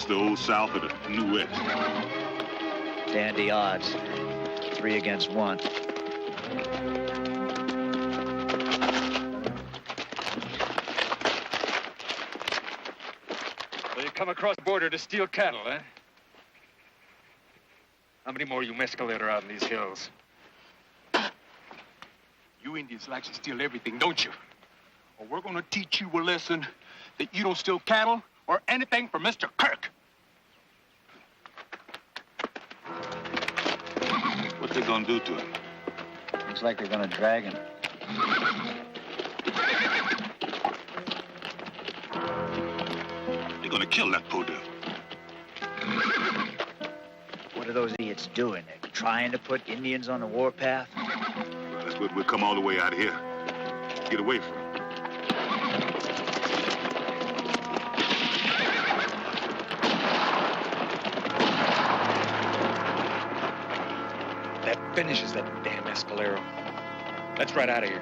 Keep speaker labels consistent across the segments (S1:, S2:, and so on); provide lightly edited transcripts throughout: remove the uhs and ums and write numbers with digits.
S1: It's the old South or the New West.
S2: Dandy odds. 3 against 1.
S3: So you come across the border to steal cattle, eh? How many more you mescalate are out in these hills?
S4: You Indians like to steal everything, don't you? Or we're gonna teach you a lesson that you don't steal cattle or anything from Mr. Kirk.
S1: What they gonna do to him?
S2: Looks like they're gonna drag him.
S1: They're gonna kill that poor devil.
S2: What are those idiots doing? They're trying to put Indians on the warpath?
S1: Well, that's what we'll come all the way out of here. Get away from him.
S3: That finishes that damn Escalero. Let's ride out of here.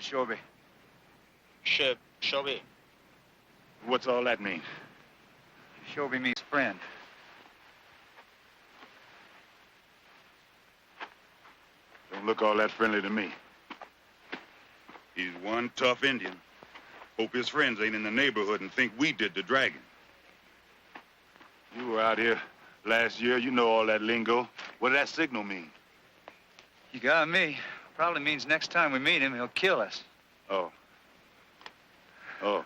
S1: Shelby.
S5: Shelby.
S1: What's all that mean?
S2: Shelby means friend.
S1: Don't look all that friendly to me. He's one tough Indian. Hope his friends ain't in the neighborhood and think we did the dragging. You were out here last year. You know all that lingo. What did that signal mean?
S2: You got me. Probably means next time we meet him, he'll kill us.
S1: Oh. Oh.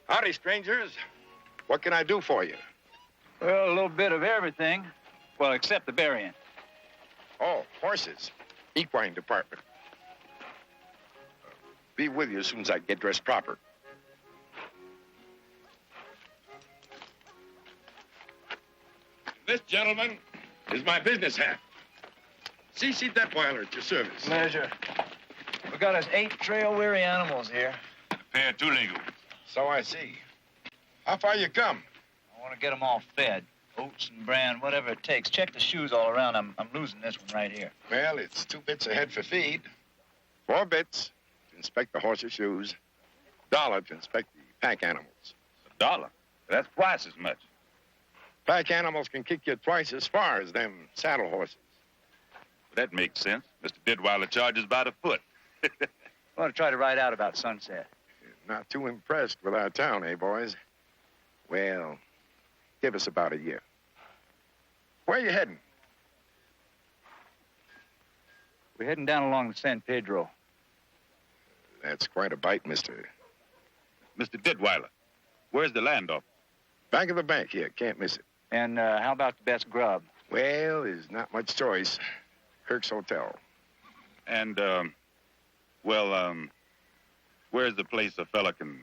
S6: Howdy, strangers. What can I do for you?
S2: Well, a little bit of everything. Well, except the burying.
S6: Oh, horses. Equine department. Be with you as soon as I get dressed proper. This, gentlemen, is my business hat. C.C. Detweiler at your service.
S2: Pleasure. We got us 8 trail-weary animals here.
S1: A pair of 2 legal.
S6: So I see. How far you come?
S2: I want to get them all fed. Oats and bran, whatever it takes. Check the shoes all around. I'm losing this one right here.
S6: Well, it's 2 bits a head for feed. 4 bits to inspect the horse's shoes. $1 to inspect the pack animals.
S1: $1. That's twice as much.
S6: Pack animals can kick you twice as far as them saddle horses.
S1: That makes sense. Mr. Didweiler charges by the foot.
S2: I want to try to ride out about sunset.
S6: Not too impressed with our town, eh, boys? Well, give us about a year. Where you heading?
S2: We're heading down along the San Pedro.
S6: That's quite a bite, mister.
S1: Mr. Didweiler, where's the land office?
S6: Back of the bank here. Can't miss it.
S2: And how about the best grub?
S6: Well, there's not much choice. Kirk's Hotel.
S1: And, where's the place a fella can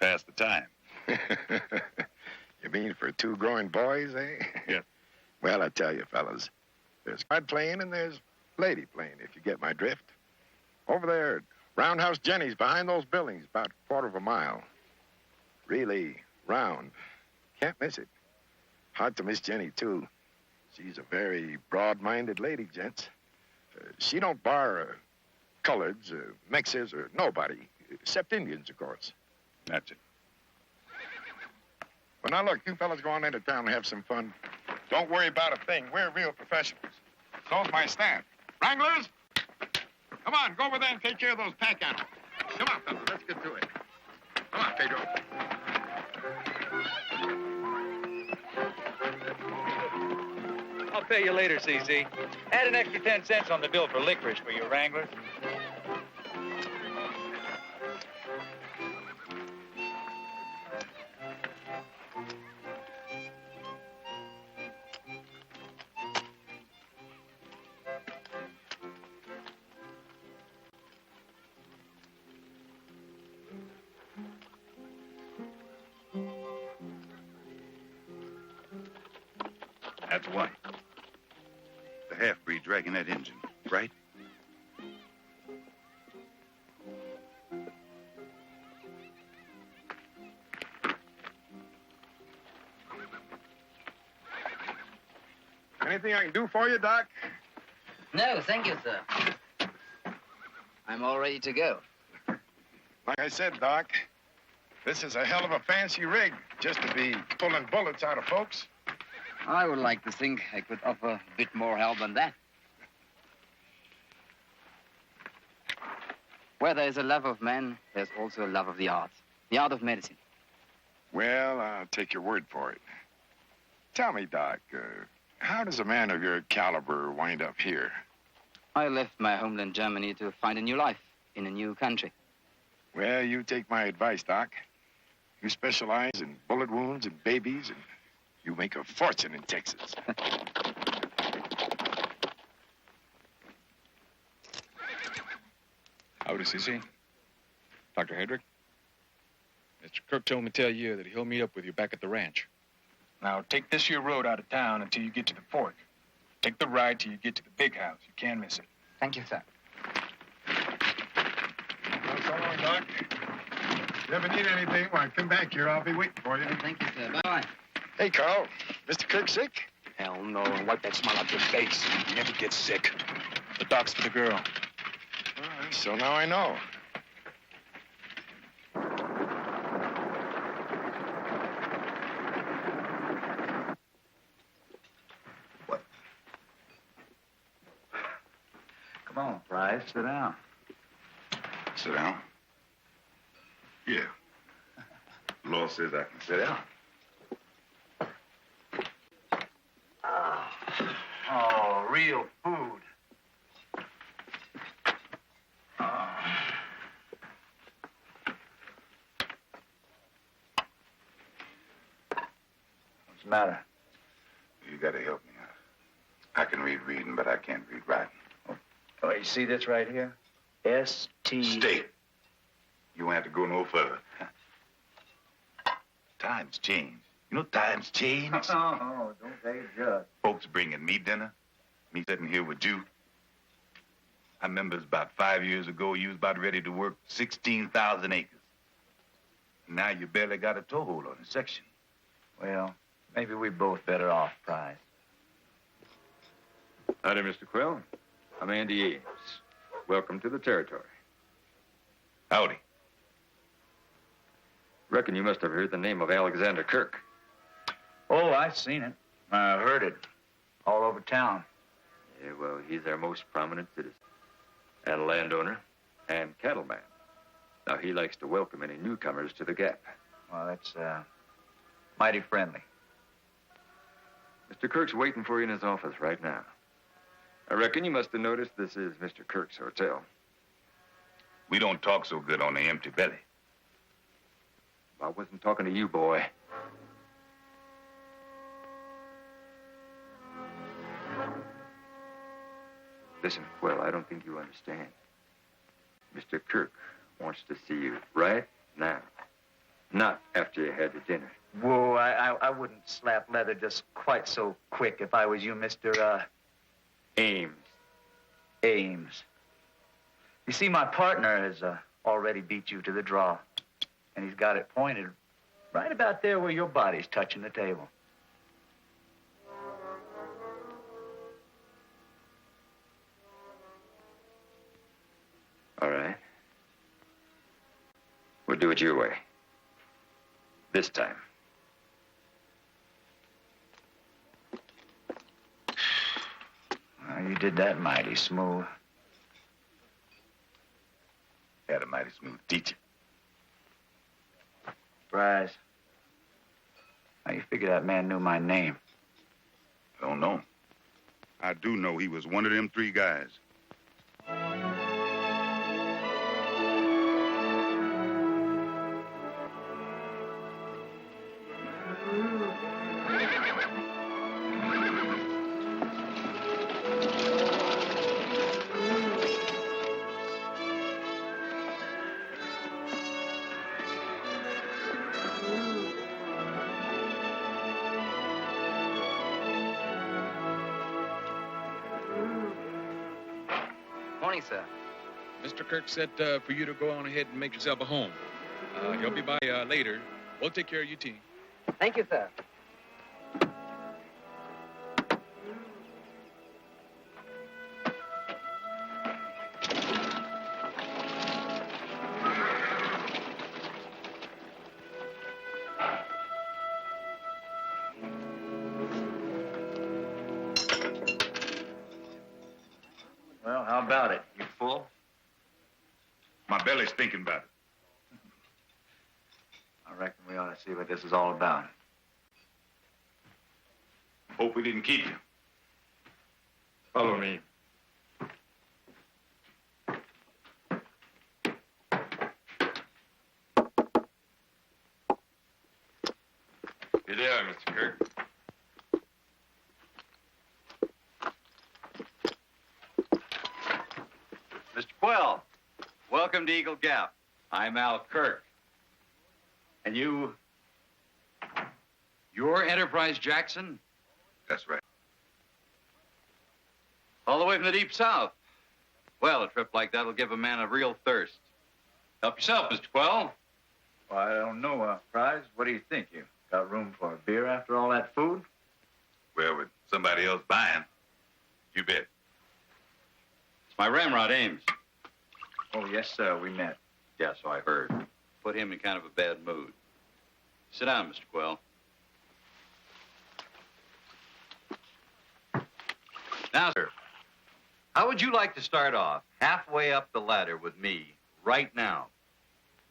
S1: pass the time?
S6: You mean for 2 growing boys, eh?
S1: Yeah.
S6: Well, I tell you, fellas, there's card playing and there's lady playing, if you get my drift. Over there, Roundhouse Jenny's behind those buildings, about a quarter of a mile. Really round. Can't miss it. Hard to miss Jenny, too. She's a very broad-minded lady, gents. She don't bar coloreds, Mexes, or nobody, except Indians, of course.
S1: That's it.
S6: Well, now, look, you fellas go on into town and have some fun. Don't worry about a thing. We're real professionals. So's my staff. Wranglers, come on, go over there and take care of those pack animals. Come on, fellas, let's get to it. Come on, Pedro.
S2: I'll pay you later, CC. Add an extra 10 cents on the bill for licorice for your wranglers.
S1: That's one. The half-breed dragging that engine, right?
S6: Anything I can do for you, Doc?
S5: No, thank you, sir. I'm all ready to go.
S6: Like I said, Doc, this is a hell of a fancy rig just to be pulling bullets out of folks.
S5: I would like to think I could offer a bit more help than that. Where there is a love of man, there's also a love of the art of medicine.
S6: Well, I'll take your word for it. Tell me, Doc, how does a man of your caliber wind up here?
S5: I left my homeland Germany to find a new life in a new country.
S6: Well, you take my advice, Doc. You specialize in bullet wounds and babies, and you make a fortune in Texas.
S3: Howdy, CC. Dr. Hedrick. Mr. Kirk told me to tell you that he'll meet up with you back at the ranch.
S4: Now, take this here road out of town until you get to the fork. Take the ride till you get to the big house. You can't miss it.
S5: Thank you, sir.
S6: Well, so long, Doc. If you ever need anything, why, come back here. I'll be waiting for you.
S5: Thank you, sir. Bye-bye.
S6: Hey, Carl. Mr. Kirk sick?
S4: Hell no, and wipe that smile off your face. You never get sick. The doc's for the girl.
S6: All right, so now I know.
S2: Come on, Price, sit down.
S1: Sit down? Yeah. Law says I can sit down.
S2: Oh, real food. What's the matter?
S1: You gotta help me out. I can read reading, but I can't read writing.
S2: Oh, you see this right here? S-T...
S1: Stay. You won't have to go no further. Times change. You know, times change.
S2: Oh, don't they just.
S1: Folks bringing me dinner, me sitting here with you. I remember it was about 5 years ago, you was about ready to work 16,000 acres. Now you barely got a toehold on a section.
S2: Well, maybe we both better off, Prize.
S7: Howdy, Mr. Quill. I'm Andy Ames. Welcome to the territory.
S1: Howdy.
S7: Reckon you must have heard the name of Alexander Kirk.
S2: Oh, I've seen it. I heard it all over town.
S7: Yeah, well, he's our most prominent citizen. And a landowner and cattleman. Now, he likes to welcome any newcomers to the Gap.
S2: Well, that's mighty friendly.
S7: Mr. Kirk's waiting for you in his office right now. I reckon you must have noticed this is Mr. Kirk's hotel.
S1: We don't talk so good on the empty belly.
S7: I wasn't talking to you, boy. Listen, Quill, I don't think you understand. Mr. Kirk wants to see you right now. Not after you had your dinner.
S2: Whoa, I wouldn't slap leather just quite so quick if I was you, Mr.
S7: Ames.
S2: Ames. You see, my partner has already beat you to the draw. And he's got it pointed right about there where your body's touching the table.
S7: All right. We'll do it your way. This time.
S2: Well, you did that mighty smooth.
S1: Had a mighty smooth teacher.
S2: Surprise. How you figure that man knew my name?
S1: I don't know. I do know he was one of them three guys.
S5: Morning, sir.
S3: Mr. Kirk said for you to go on ahead and make yourself a home. He'll be by later. We'll take care of your team.
S5: Thank you, sir.
S2: Well, how about it? You full?
S1: My belly's thinking about it.
S2: I reckon we ought to see what this is all about.
S1: Hope we didn't keep you.
S7: Follow me. Here they are, Mr. Kirk.
S8: Mr. Quill, welcome to Eagle Gap. I'm Al Kirk. And you're Enterprise Jackson?
S1: That's right.
S8: All the way from the deep south. Well, a trip like that'll give a man a real thirst. Help yourself, Mr. Quill.
S2: Well, I don't know, Prize. What do you think? You got room for a beer after all that food?
S1: Well, with somebody else buying, you bet.
S8: It's my ramrod, Ames.
S2: Oh, yes, sir. We met.
S8: Yeah, so I heard. Put him in kind of a bad mood. Sit down, Mr. Quill. Now, sir, how would you like to start off halfway up the ladder with me right now,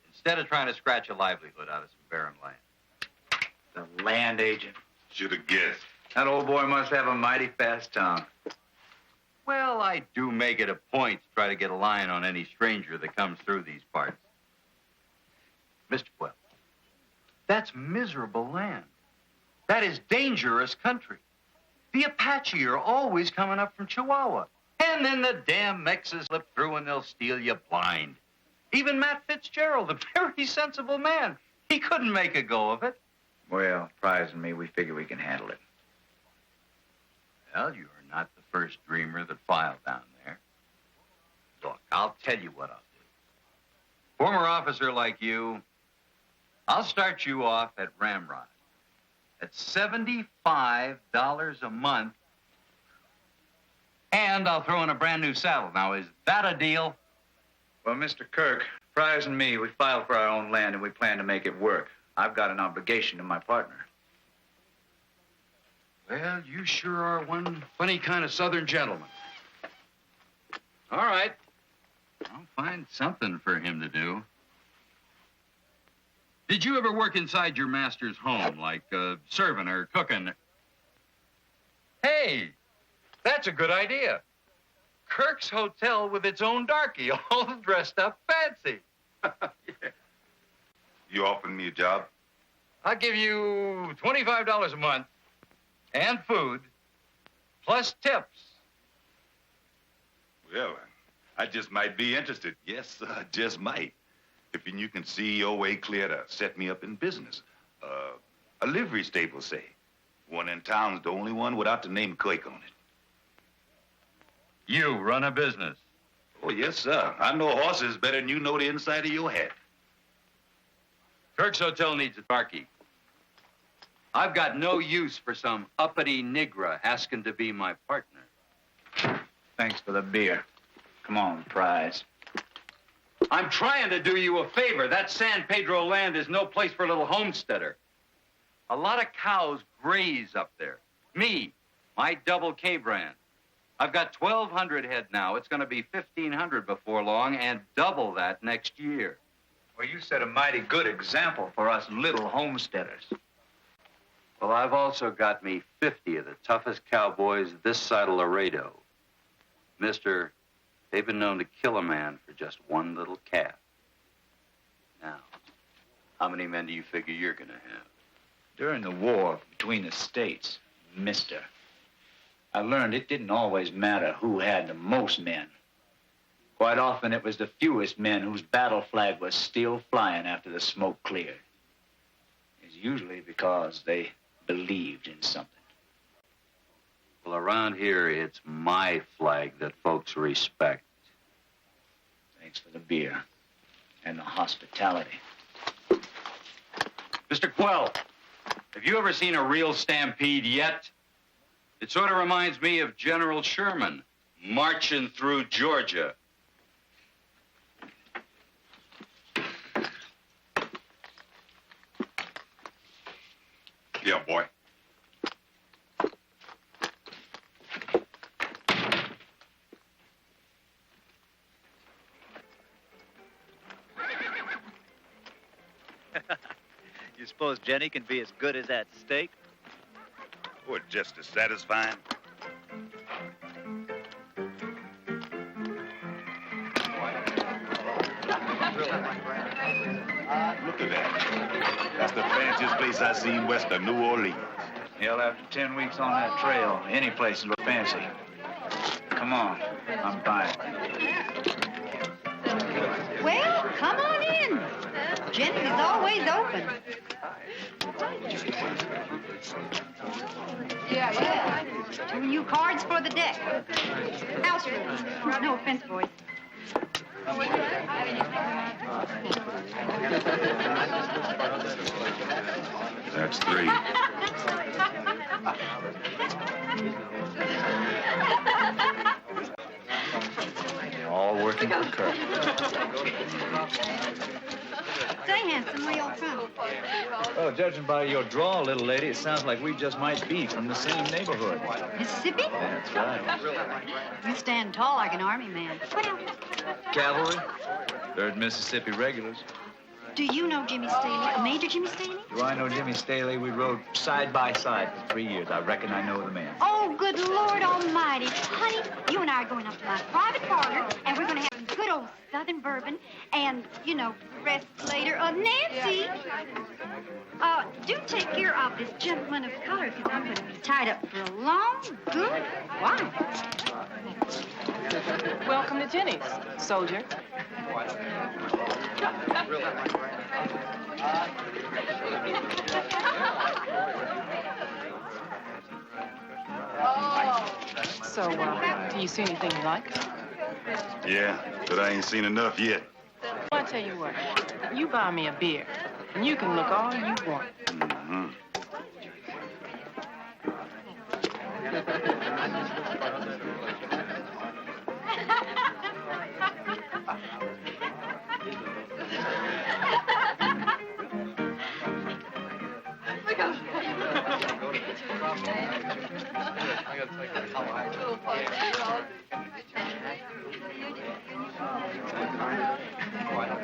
S8: instead of trying to scratch a livelihood out of some barren land?
S2: The land agent.
S1: Should have guessed.
S2: That old boy must have a mighty fast tongue.
S8: Well, I do make it a point to try to get a line on any stranger that comes through these parts. Mr. Quill, that's miserable land. That is dangerous country. The Apache are always coming up from Chihuahua. And then the damn Mexes slip through and they'll steal you blind. Even Matt Fitzgerald, a very sensible man, he couldn't make a go of it.
S2: Well, Prize and me, we figure we can handle it.
S8: Well, you are not the first dreamer that filed down there. Look, I'll tell you what I'll do. Former officer like you, I'll start you off at Ramrod at $75 a month, and I'll throw in a brand new saddle. Now, is that a deal?
S2: Well, Mr. Kirk, Prize and me, we filed for our own land and we plan to make it work. I've got an obligation to my partner.
S8: Well, you sure are one funny kind of Southern gentleman. All right. I'll find something for him to do. Did you ever work inside your master's home, like serving or cooking? Hey, that's a good idea. Kirk's hotel with its own darky, all dressed up fancy.
S1: Yeah. You offering me a job?
S8: I'll give you $25 a month and food, plus tips.
S1: Well, I just might be interested. Yes, just might. If you can see your way clear to set me up in business. A livery stable, say. One in town's the only one without the name Kirk on it.
S8: You run a business.
S1: Oh, yes, sir. I know horses better than you know the inside of your head.
S8: Kirk's hotel needs a darky. I've got no use for some uppity Negra asking to be my partner.
S2: Thanks for the beer. Come on, Prize.
S8: I'm trying to do you a favor. That San Pedro land is no place for a little homesteader. A lot of cows graze up there. Me, my double K brand. I've got 1,200 head now. It's going to be 1,500 before long, and double that next year.
S2: Well, you set a mighty good example for us little homesteaders.
S8: Well, I've also got me 50 of the toughest cowboys this side of Laredo. Mister, they've been known to kill a man for just one little calf. Now, how many men do you figure you're going to have?
S2: During the war between the states, mister, I learned it didn't always matter who had the most men. Quite often it was the fewest men whose battle flag was still flying after the smoke cleared. It's usually because they believed in something.
S8: Well, around here, it's my flag that folks respect.
S2: Thanks for the beer and the hospitality.
S8: Mr. Quell, have you ever seen a real stampede yet? It sort of reminds me of General Sherman marching through Georgia.
S1: Yeah, boy.
S9: You suppose Jenny can be as good as that steak?
S1: Oh, just as satisfying. Look at that. That's the fanciest place I've seen west of New Orleans.
S2: Hell, after 10 weeks on that trail, any place look fancy. Come on, I'm buying.
S10: Well, come on in. Jenny's is always open. Yeah. 2 new cards for the deck. House rules. No offense, boys.
S1: That's 3.
S2: All working for Kirk.
S10: Say, handsome, where y'all from?
S9: Oh, judging by your drawl, little lady, it sounds like we just might be from the same neighborhood.
S10: Mississippi?
S9: That's right.
S10: You stand tall like an army man. What else?
S9: Cavalry, 3rd Mississippi Regulars.
S10: Do you know Jimmy Staley, Major Jimmy Staley?
S9: Do I know Jimmy Staley? We rode side by side for 3 years. I reckon I know the man.
S10: Oh, good Lord Almighty. Honey, you and I are going up to my private parlor, and we're going to have some good old Southern bourbon and, you know, rest later. Nancy, do take care of this gentleman of color, because I'm going to be tied up for a long, good while.
S11: Welcome to Jenny's, soldier. So, do you see anything you like?
S1: Yeah, but I ain't seen enough yet.
S11: Well, I tell you what, you buy me a beer, and you can look all you want.
S1: Mm-hmm.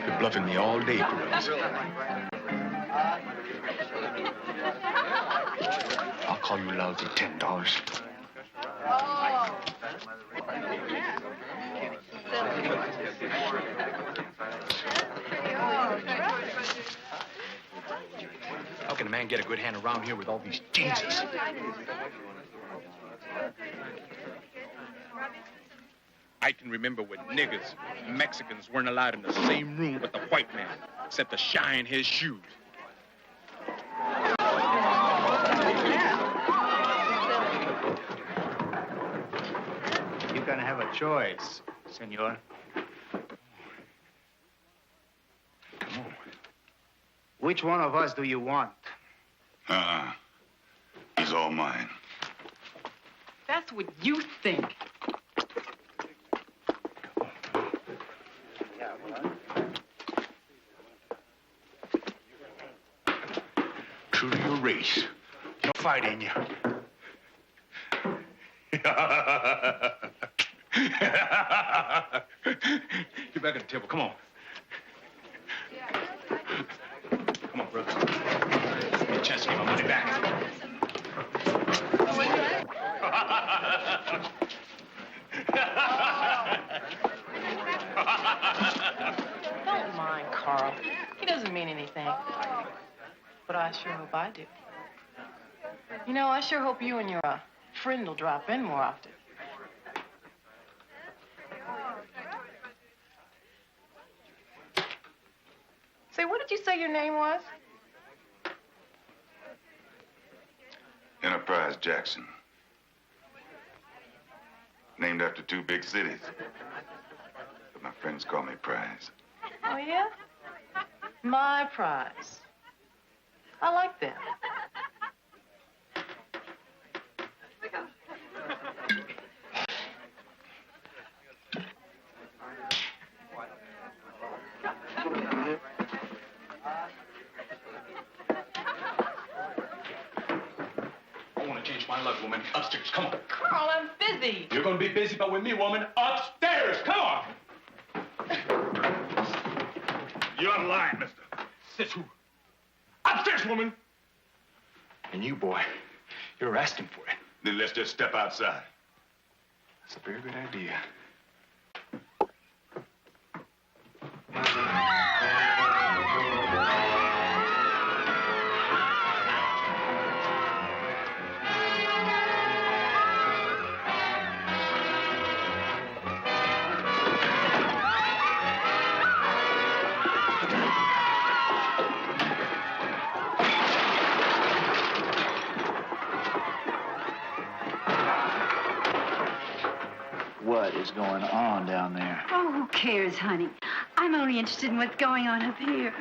S4: You're bluffing me all day, Perez. I'll call you lousy $10. How can a man get a good hand around here with all these Jesus? I can remember when niggers, Mexicans weren't allowed in the same room with the white man, except to shine his shoes.
S2: You're gonna have a choice, senor.
S4: Come on.
S2: Which one of us do you want?
S1: He's all mine.
S11: That's what you think.
S4: True to your race. No fight in you. Get back at the table. Come on. Come on, brother. Give me a chance to get my money back.
S11: Don't mind Carl. He doesn't mean anything. But I sure hope I do. You know, I sure hope you and your friend will drop in more often. Say, what did you say your name was?
S1: Enterprise Jackson. Named after two big cities. But my friends call me Prize.
S11: Oh, yeah? My prize. I like that.
S4: I want to change my luck, woman. Upstairs, come on.
S11: Carl, I'm busy.
S4: You're going to be busy, but with me, woman. Upstairs, come on. You're out of line, mister. Says who? Upstairs, woman. And you, boy, you're asking for it. Then let's just step outside. That's a very good idea.
S2: What is going on down there?
S10: Oh, who cares, honey? I'm only interested in what's going on up here.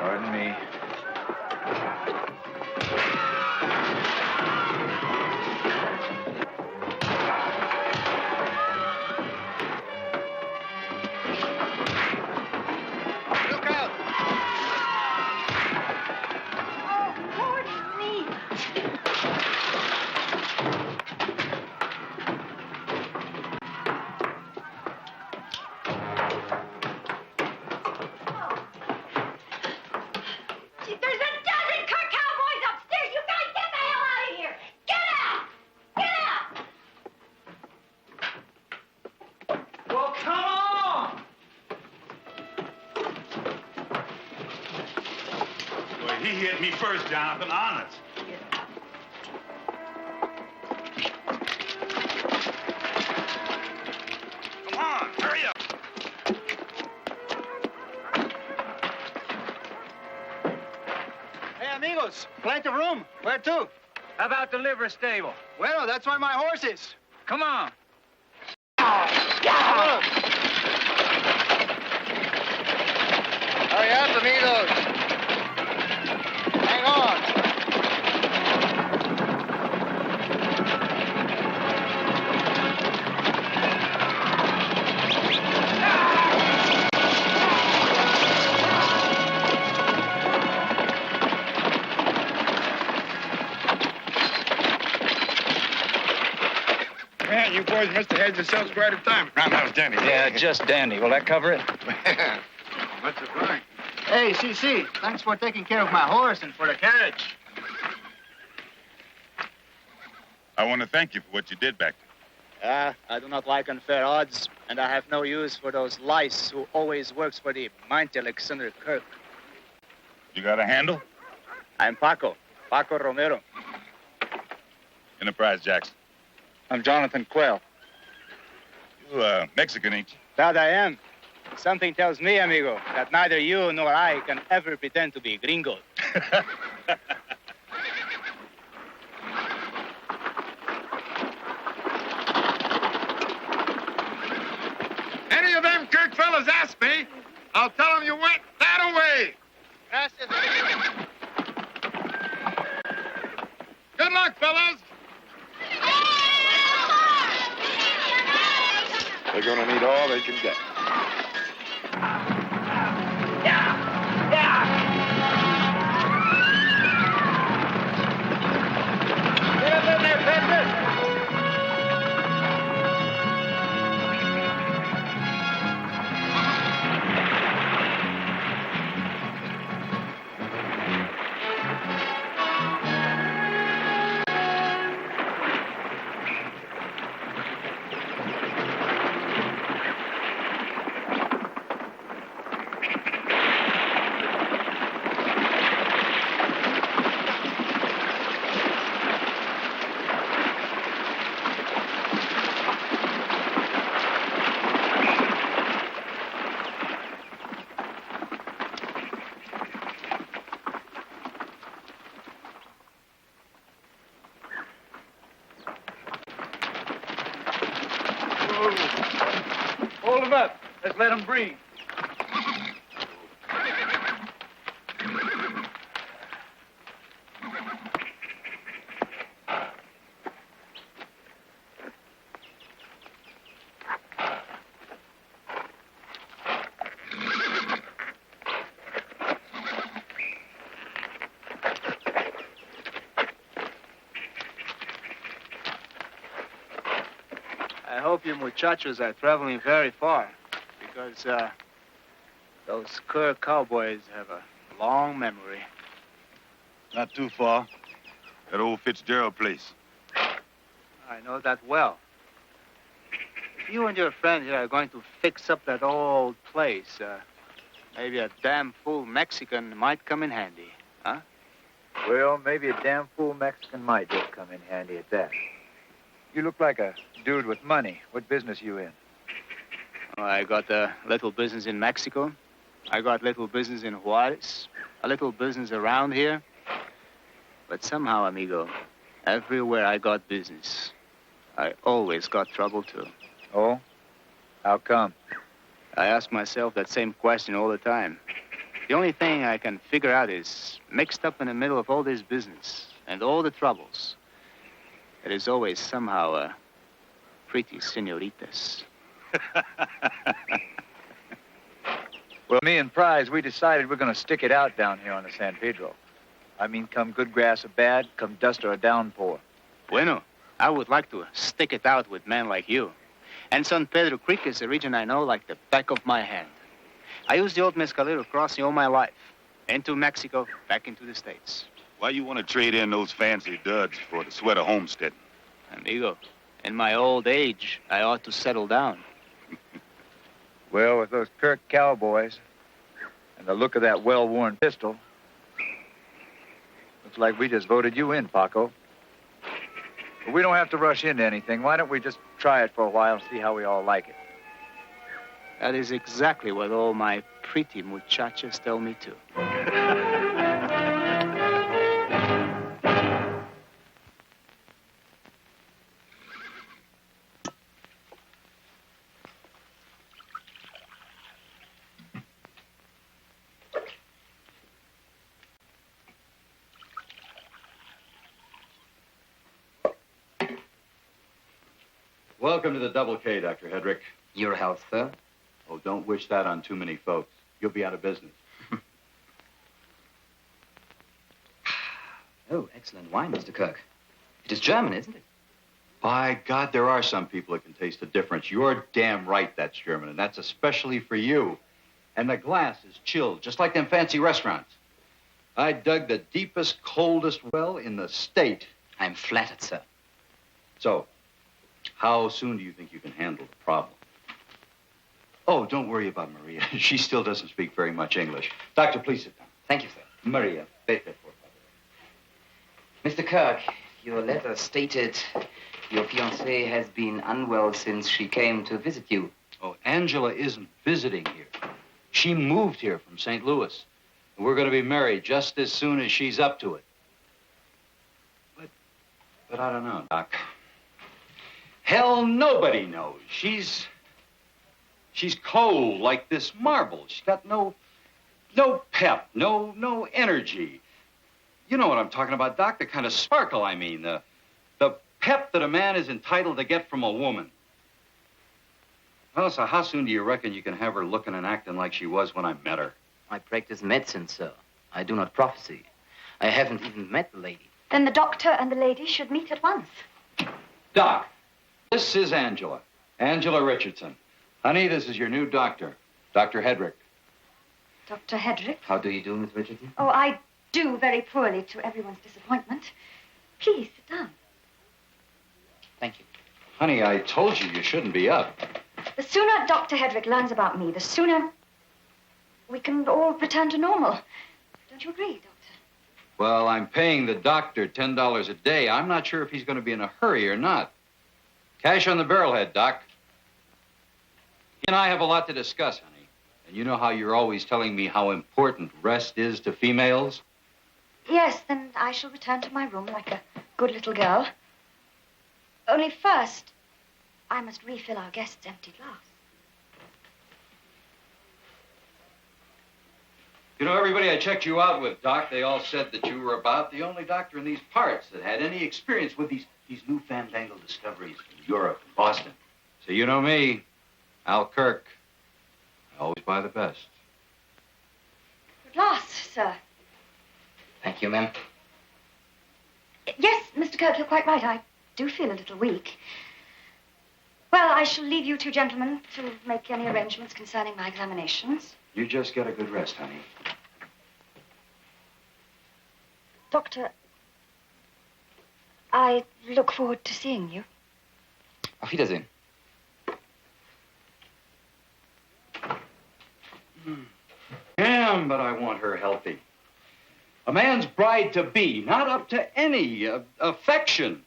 S9: Pardon me.
S10: Look out! Oh, Lord me! There's a dozen Kirk Cowboys upstairs! You guys get the hell out of here! Get out! Get out!
S9: Well, come on!
S4: Well, he hit me first, Jonathan. Honest. Come on, hurry up.
S12: Hey, amigos, plenty of room. Where to?
S2: How about the liver stable?
S12: Well, that's where my horse is.
S2: Come on.
S12: Hurry up, amigos. Hang on.
S6: Man, you boys must have had yourselves quite a time. Roundhouse Jenny.
S9: Yeah, just dandy. Will that cover it?
S6: Much obliged.
S12: Hey, CC, thanks for taking care of my horse and for the carriage.
S4: I want to thank you for what you did back there.
S12: I do not like unfair odds, and I have no use for those lice who always works for the mighty Alexander Kirk.
S4: You got a handle?
S12: I'm Paco Romero.
S4: Enterprise Jackson.
S9: I'm Jonathan Quayle.
S4: You, Mexican, ain't you?
S12: That I am. Something tells me, amigo, that neither you nor I can ever pretend to be gringo.
S6: Any of them Kirk fellas ask me, I'll tell them you went that away.
S12: Gracias,
S6: Good luck, fellas. They're gonna need all they can get.
S12: Get up in there, Pepe.
S9: Hold him up. Let's let him breathe.
S12: I hope you muchachos are traveling very far, because those Kirk Cowboys have a long memory.
S4: Not too far. That old Fitzgerald place.
S12: I know that well. If you and your friend here are going to fix up that old place, maybe a damn fool Mexican might come in handy, huh?
S2: Well, maybe a damn fool Mexican might just come in handy at that. You look like a dude with money. What business you in?
S12: Well, I got a little business in Mexico. I got little business in Juarez. A little business around here. But somehow, amigo, everywhere I got business, I always got trouble, too.
S2: Oh? How come?
S12: I ask myself that same question all the time. The only thing I can figure out is mixed up in the middle of all this business and all the troubles, there is always somehow a pretty senoritas.
S9: Well, me and Prize, we decided we're going to stick it out down here on the San Pedro. I mean, come good grass or bad, come dust or a downpour.
S12: Bueno, I would like to stick it out with men like you. And San Pedro Creek is a region I know like the back of my hand. I used the old mescalero crossing all my life. Into Mexico, back into the States.
S1: Why you want to trade in those fancy duds for the sweat of homesteading?
S12: Amigo, in my old age, I ought to settle down.
S9: Well, with those Kirk Cowboys and the look of that well-worn pistol, looks like we just voted you in, Paco. But we don't have to rush into anything. Why don't we just try it for a while and see how we all like it?
S12: That is exactly what all my pretty muchachas tell me to.
S8: Welcome to the Double K, Dr. Hedrick.
S5: Your health, sir.
S8: Oh, don't wish that on too many folks. You'll be out of business.
S5: Oh, excellent wine, Mr. Kirk. It is German, isn't it?
S8: By God, there are some people that can taste the difference. You're damn right that's German, and that's especially for you. And the glass is chilled, just like them fancy restaurants. I dug the deepest, coldest well in the state.
S5: I'm flattered, sir.
S8: So, how soon do you think you can handle the problem? Oh, don't worry about Maria. She still doesn't speak very much English. Doctor, please sit down.
S5: Thank you, sir.
S8: Maria, vete por favor.
S5: Mr. Kirk, your letter stated your fiancée has been unwell since she came to visit you.
S8: Oh, Angela isn't visiting here. She moved here from St. Louis. And we're going to be married just as soon as she's up to it. But I don't know, Doc. Hell, nobody knows. She's cold like this marble. She's got no pep, no energy. You know what I'm talking about, Doc? The kind of sparkle, I mean. The pep that a man is entitled to get from a woman. Well, so how soon do you reckon you can have her looking and acting like she was when I met her?
S5: I practice medicine, sir. I do not prophesy. I haven't even met the lady.
S10: Then the doctor and the lady should meet at once.
S8: Doc, this is Angela. Angela Richardson. Honey, this is your new doctor, Dr. Hedrick.
S10: Dr. Hedrick?
S5: How do you do, Miss Richardson?
S10: Oh, I do very poorly to everyone's disappointment. Please, sit down.
S5: Thank you.
S8: Honey, I told you shouldn't be up.
S10: The sooner Dr. Hedrick learns about me, the sooner we can all return to normal. Don't you agree, Doctor?
S8: Well, I'm paying the doctor $10 a day. I'm not sure if he's going to be in a hurry or not. Cash on the barrelhead, Doc. He and I have a lot to discuss, honey. And you know how you're always telling me how important rest is to females?
S10: Yes, then I shall return to my room like a good little girl. Only first, I must refill our guest's empty glass.
S8: You know, everybody I checked you out with, Doc, they all said that you were about the only doctor in these parts that had any experience with these new fandangled discoveries in Europe and Boston. So you know me, Al Kirk. I always buy the best.
S10: Glass, sir.
S5: Thank you, ma'am.
S10: Yes, Mr. Kirk, you're quite right. I do feel a little weak. Well, I shall leave you two gentlemen to make any arrangements concerning my examinations.
S8: You just get a good rest, honey.
S10: Doctor, I look forward to seeing you.
S5: Auf Wiedersehen.
S8: Damn, but I want her healthy. A man's bride-to-be, not up to any affection.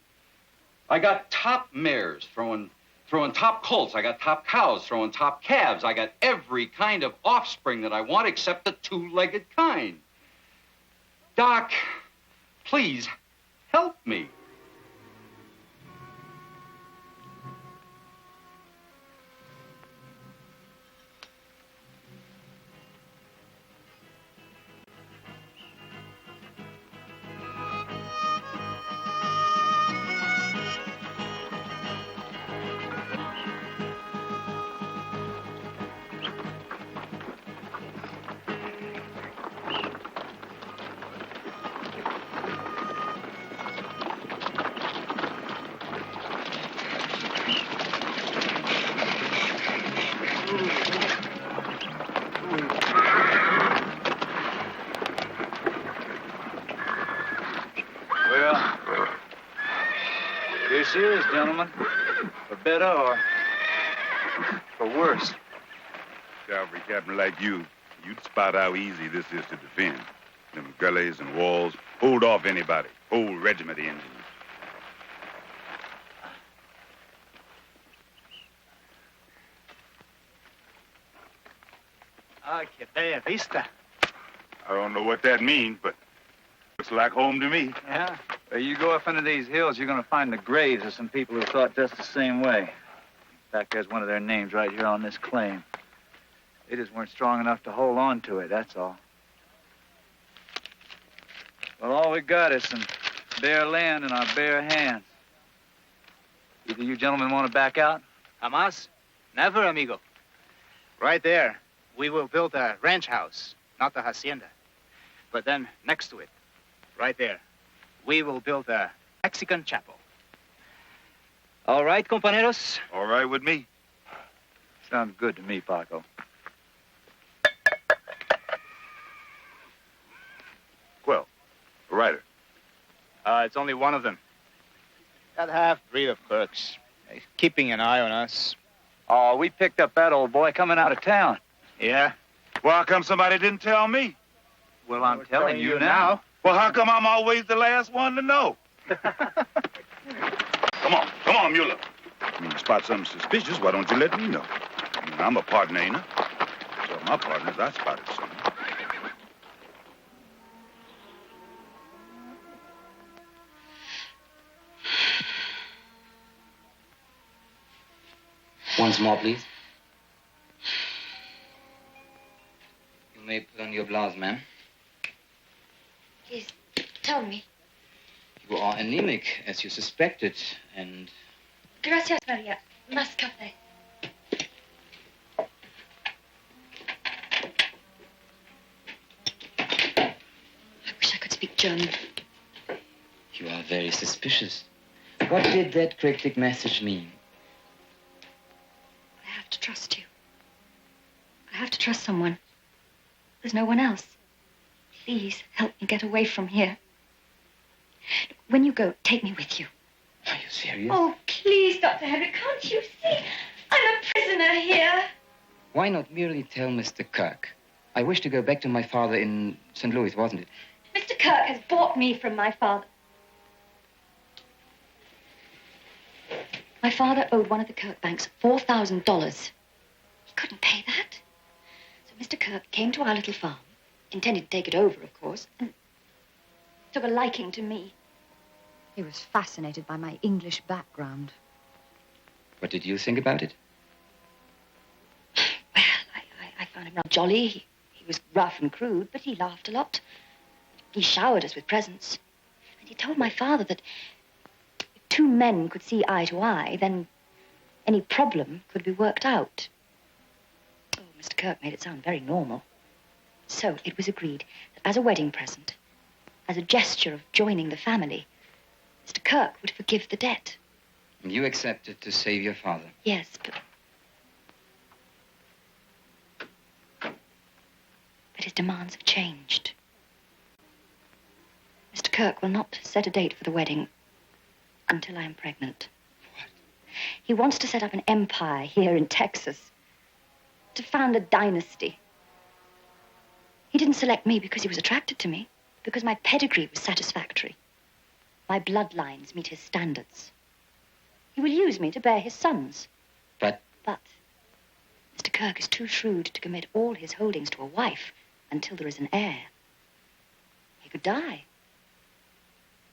S8: I got top mares throwing top colts. I got top cows throwing top calves. I got every kind of offspring that I want except the two-legged kind. Doc, please help me.
S9: this is, gentlemen. For better or for worse.
S1: Cavalry captain like you'd spot how easy this is to defend. Them gullies and walls, hold off anybody. Whole regiment of Indians.
S12: Ah, que bella vista.
S1: I don't know what that means, but looks like home to me.
S9: Yeah? Well, you go up into these hills, you're going to find the graves of some people who thought just the same way. In fact, there's one of their names right here on this claim. They just weren't strong enough to hold on to it, that's all. Well, all we got is some bare land in our bare hands. Either you gentlemen want to back out?
S12: Jamás. Never, amigo. Right there, we will build a ranch house, not a hacienda. But then next to it, right there, we will build a Mexican chapel. All right, compañeros?
S1: All right with me.
S9: Sounds good to me, Paco.
S1: Well, a writer.
S12: It's only one of them. That half-breed of Kirk's. He's keeping an eye on us.
S9: Oh, we picked up that old boy coming out of town.
S12: Yeah?
S1: Well, how come somebody didn't tell me?
S9: Well, I'm telling you now.
S1: Well, how come I'm always the last one to know? Come on, Mueller. When you spot something suspicious, why don't you let me know? I mean, I'm a partner, ain't I? So my partners, I spotted something.
S5: Once more, please. You may put on your blouse, ma'am.
S10: Please, tell me.
S5: You are anemic, as you suspected, and...
S10: Gracias, Maria. Más café. I wish I could speak German.
S5: You are very suspicious. What did that cryptic message mean?
S10: I have to trust you. I have to trust someone. There's no one else. Please help me get away from here. When you go, take me with you.
S5: Are you serious?
S10: Oh, please, Dr. Henry, can't you see? I'm a prisoner here.
S5: Why not merely tell Mr. Kirk? I wish to go back to my father in St. Louis, wasn't it?
S10: Mr. Kirk has bought me from my father. My father owed one of the Kirk banks $4,000. He couldn't pay that. So Mr. Kirk came to our little farm, intended to take it over, of course, and took a liking to me.
S13: He was fascinated by my English background.
S5: What did you think about it?
S10: Well, I found him not jolly. He was rough and crude, but he laughed a lot. He showered us with presents. And he told my father that if two men could see eye to eye, then any problem could be worked out. Oh, Mr. Kirk made it sound very normal. So it was agreed that as a wedding present, as a gesture of joining the family, Mr. Kirk would forgive the debt.
S5: And you accepted to save your father?
S10: Yes, but his demands have changed. Mr. Kirk will not set a date for the wedding until I am pregnant.
S5: What?
S10: He wants to set up an empire here in Texas, to found a dynasty. He didn't select me because he was attracted to me, because my pedigree was satisfactory. My bloodlines meet his standards. He will use me to bear his sons.
S5: But
S10: Mr. Kirk is too shrewd to commit all his holdings to a wife until there is an heir. He could die.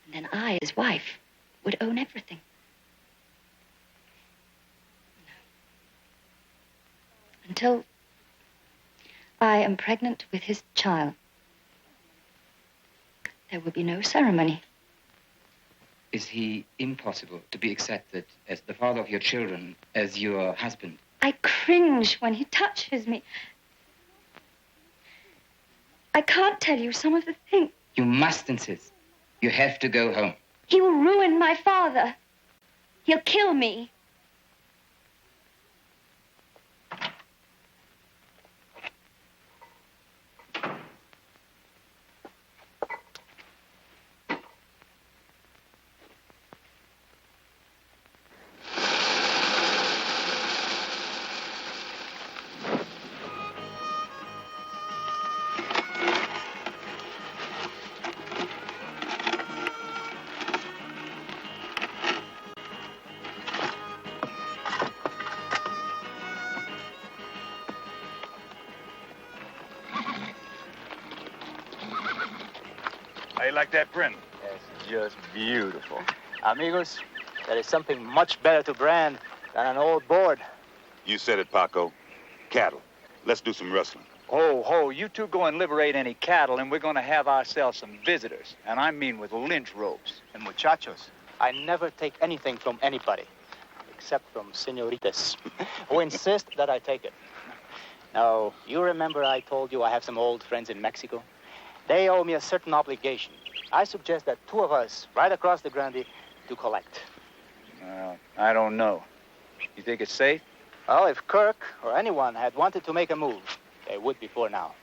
S10: And then I, his wife, would own everything. No. Until I am pregnant with his child, there will be no ceremony.
S5: is he impossible to be accepted as the father of your children, as your husband?
S10: I cringe when he touches me. I can't tell you some of the things.
S5: You must insist. You have to go home.
S10: He will ruin my father. He'll kill me.
S9: How you like that print?
S12: It's just beautiful. Amigos, there is something much better to brand than an old board.
S1: You said it, Paco. Cattle. Let's do some rustling.
S9: Ho, you two go and liberate any cattle, and we're going to have ourselves some visitors. And I mean with lynch ropes.
S12: And muchachos, I never take anything from anybody, except from senoritas, who insist that I take it. Now, you remember I told you I have some old friends in Mexico? They owe me a certain obligation. I suggest that two of us ride across the Grande to collect.
S9: I don't know. You think it's safe?
S12: Well, if Kirk or anyone had wanted to make a move, they would before now.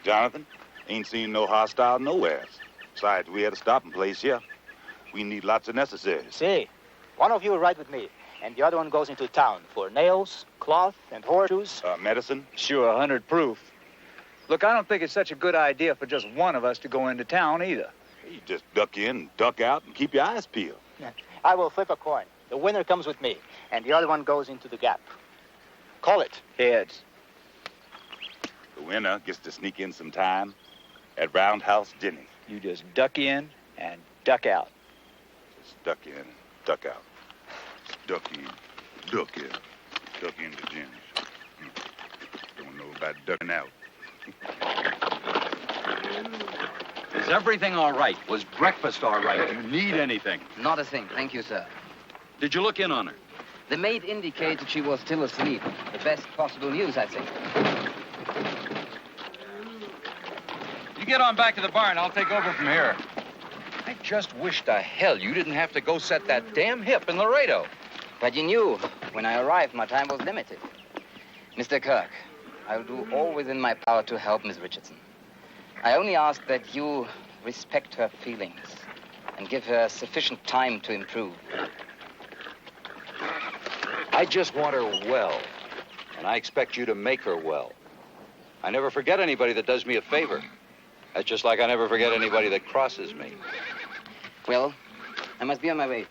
S1: Jonathan, ain't seen no hostile nowhere. Besides, we had a stopping place here. We need lots of necessaries.
S12: See, one of you ride with me, and the other one goes into town for nails, cloth, and horseshoes.
S1: Medicine?
S9: Sure, 100 proof. Look, I don't think it's such a good idea for just one of us to go into town either.
S1: You just duck in, duck out, and keep your eyes peeled.
S12: I will flip a coin. The winner comes with me, and the other one goes into the gap. Call it.
S9: Heads.
S1: The winner gets to sneak in some time at Roundhouse Jenny.
S9: You just duck in and duck out.
S1: Just duck in, duck out. Duck in, duck into Jenny's. Don't know about ducking out.
S8: Is everything all right? Was breakfast all right? Do you need anything?
S5: Not a thing, thank you, sir.
S8: Did you look in on her?
S5: The maid indicated she was still asleep. The best possible news, I think.
S8: You get on back to the barn. I'll take over from here. I just wish to hell you didn't have to go set that damn hip in Laredo.
S5: But you knew, when I arrived, my time was limited. Mr. Kirk, I'll do all within my power to help Miss Richardson. I only ask that you respect her feelings and give her sufficient time to improve.
S8: I just want her well, and I expect you to make her well. I never forget anybody that does me a favor. That's just like I never forget anybody that crosses me.
S5: Well, I must be on my way.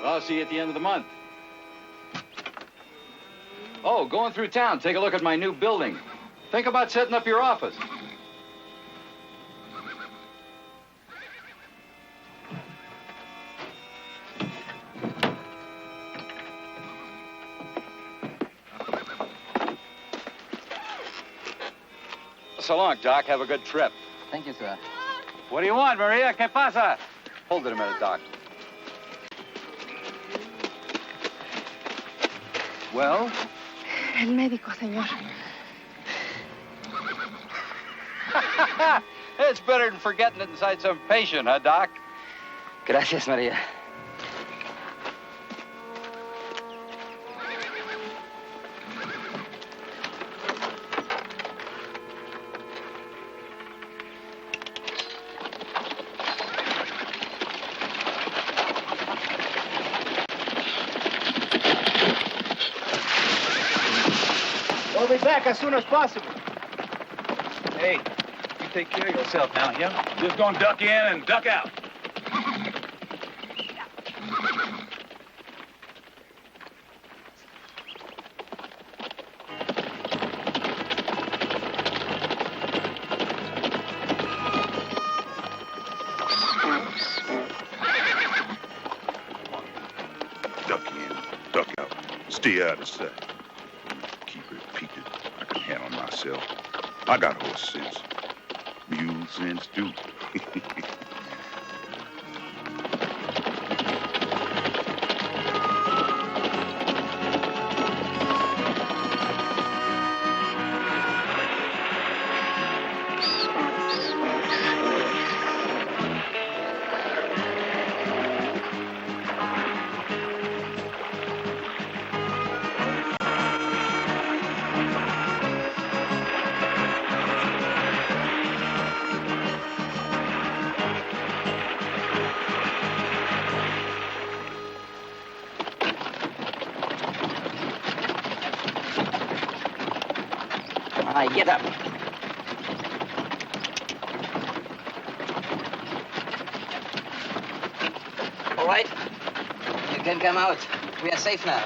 S8: Well, I'll see you at the end of the month. Oh, going through town, take a look at my new building. Think about setting up your office. So long, Doc. Have a good trip.
S5: Thank you, sir.
S9: What do you want, Maria? ¿Qué pasa?
S8: Hold it a minute, Doc. Well?
S11: El médico, señor.
S8: It's better than forgetting it inside some patient, huh, Doc?
S5: Gracias, Maria.
S12: We'll be back as soon as possible.
S9: Hey, you take care of yourself now, yeah? Just don't duck in and duck out.
S1: Duck in, duck out. Stay out of sight. Keep it peaked. I can handle myself. I got horse sense. Mule sense, too.
S5: Get up. All right. You can come out. We are safe now.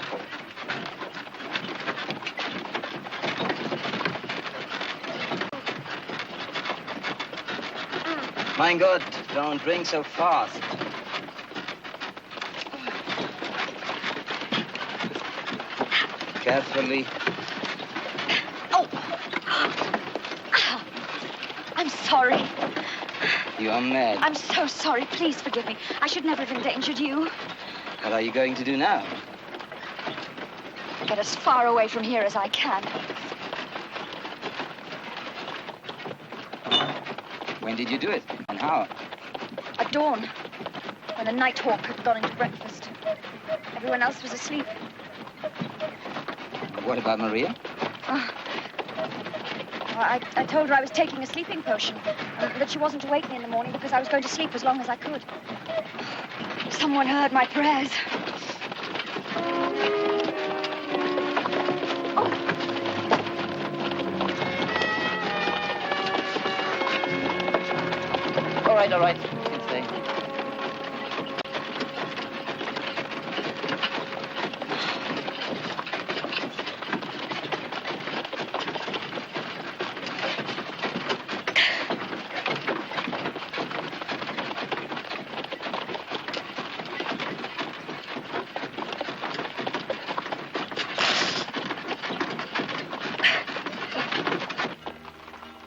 S5: Mein Gott, don't drink so fast. Carefully.
S13: Oh! I'm sorry.
S5: You are mad.
S13: I'm so sorry. Please forgive me. I should never have endangered you.
S5: What are you going to do now?
S13: Get as far away from here as I can.
S5: When did you do it? And how?
S13: At dawn, when the night hawk had gone into breakfast. Everyone else was asleep.
S5: What about Maria?
S13: I told her I was taking a sleeping potion, and that she wasn't to wake me in the morning because I was going to sleep as long as I could. Someone heard my prayers.
S5: All right. You can stay.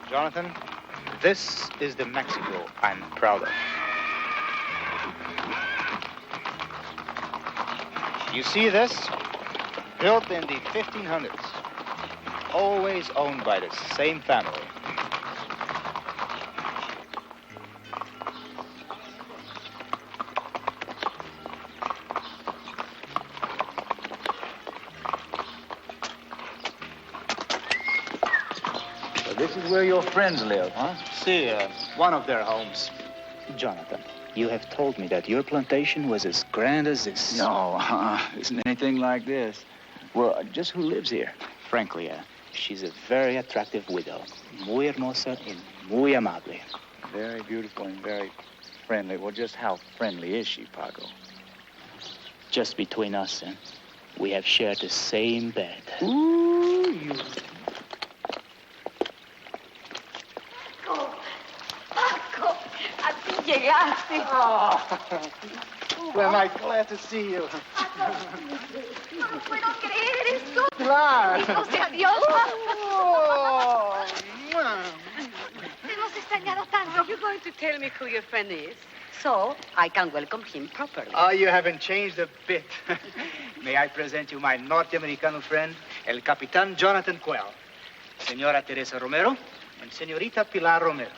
S12: Jonathan, this is the Mexico I'm proud of. You see this? Built in the 1500s. Always owned by the same family.
S9: So this is where your friends live, huh?
S12: See, one of their homes. Jonathan, you have told me that your plantation was as grand as this.
S9: No, isn't anything like this. Well, just who lives here?
S12: Frankly, she's a very attractive widow. Muy hermosa y muy amable.
S9: Very beautiful and very friendly. Well, just how friendly is she, Paco?
S12: Just between us, we have shared the same bed.
S9: Ooh, you...
S13: Paco, a ti llegaste.
S12: Well, I'm glad to see you.
S13: No lo puedo creer, eres tú.
S12: Claro.
S13: O sea, Dios.
S12: Oh,
S13: Te hemos extrañado tanto.
S14: Are you going to tell me who your friend is? So I can welcome him properly.
S12: Oh, you haven't changed a bit. May I present you my North American friend, El Capitan Jonathan Quell, Señora Teresa Romero, and Señorita Pilar Romero.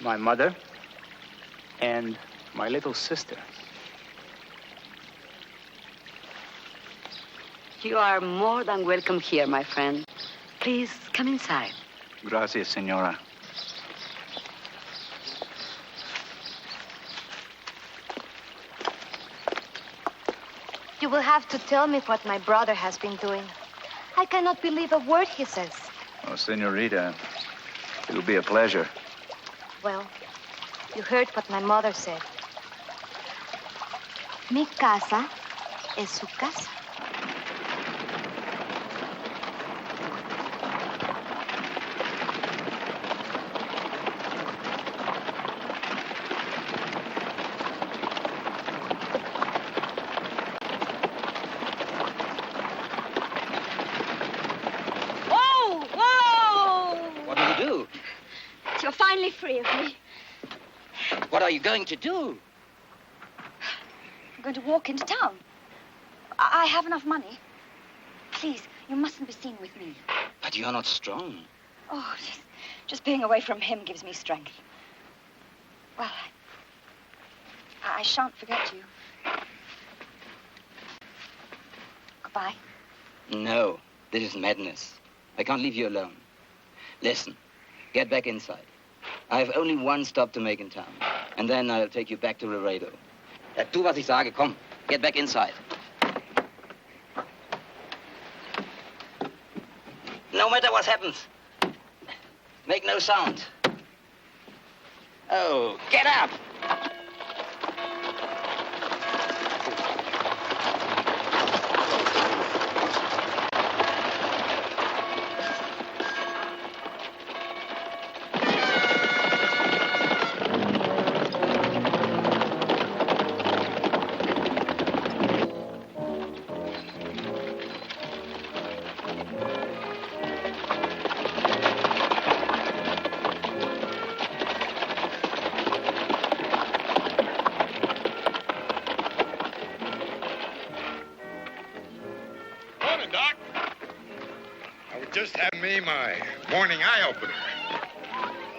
S12: My mother and my little sister.
S14: You are more than welcome here, my friend. Please come inside.
S9: Gracias, señora.
S10: You will have to tell me what my brother has been doing. I cannot believe a word he says.
S9: Oh, señorita, it'll be a pleasure.
S10: Well, you heard what my mother said. Mi casa es su casa.
S13: You're finally free of me.
S5: What are you going to do?
S13: I'm going to walk into town. I have enough money. Please, you mustn't be seen with me.
S5: But you're not strong.
S13: Oh, just being away from him gives me strength. Well, I shan't forget you. Goodbye.
S5: No, this is madness. I can't leave you alone. Listen, get back inside. I have only one stop to make in town. And then I'll take you back to Laredo. Ja, tu, was ich sage. Komm, get back inside. No matter what happens, make no sound. Oh, get up!
S6: just had me my morning eye-opener.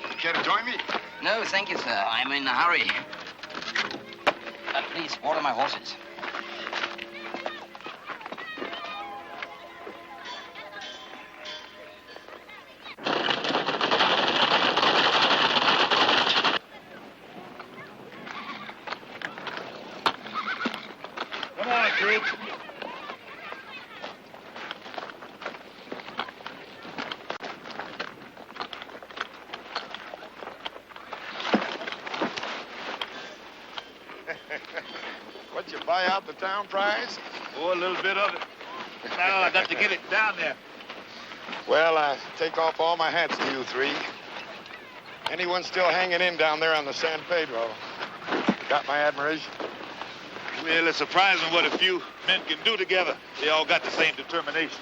S6: You care to join me?
S5: No, thank you, sir. I'm in a hurry. Please, water my horses.
S4: Come on, Kirk.
S6: What, you buy out the town prize?
S4: Oh, a little bit of it. Now I got to get it down there.
S6: Well, I take off all my hats to you three. Anyone still hanging in down there on the San Pedro? Got my admiration.
S4: Well, it's surprising what a few men can do together. They all got the same determination.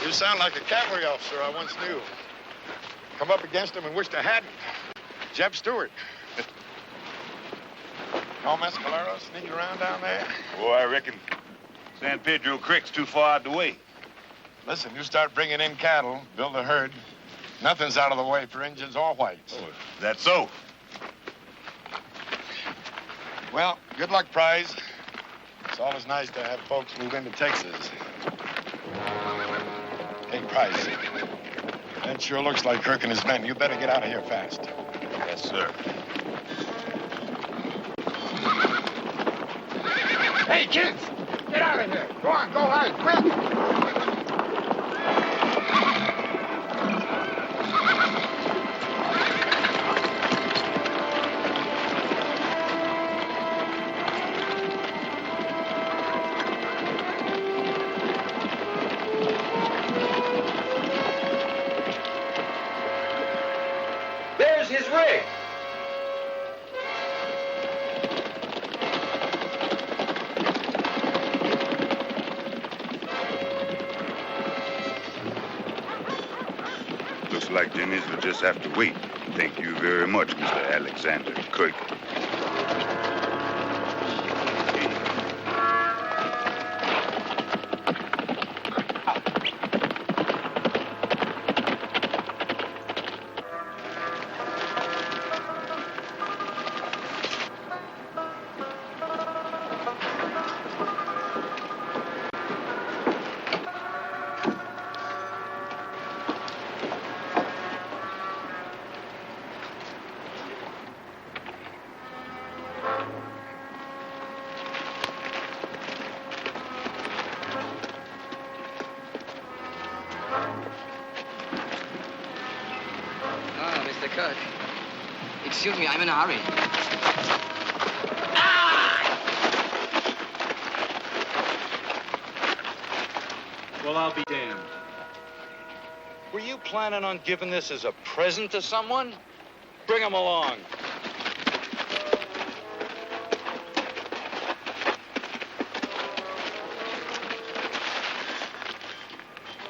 S6: You sound like a cavalry officer I once knew. Come up against him and wished I hadn't. Jeb Stewart. No mescalero sneaking around down there?
S4: Oh, I reckon San Pedro Creek's too far out the way.
S6: Listen, you start bringing in cattle, build a herd. Nothing's out of the way for Indians or whites.
S4: Oh, that's so.
S6: Well, good luck, Prize. It's always nice to have folks move into Texas. Hey, Price. That sure looks like Kirk and his men. You better get out of here fast.
S4: Yes, sir.
S6: Hey, kids! Get out of here! Go on, go hide, quick!
S2: There's his rig.
S1: Looks like Jimmy's will just have to wait. Thank you very much, Mr. Alexander Kirk.
S5: Mr. Kirk. Excuse me, I'm in a hurry.
S2: Well, I'll be damned. Were you planning on giving this as a present to someone? Bring him along.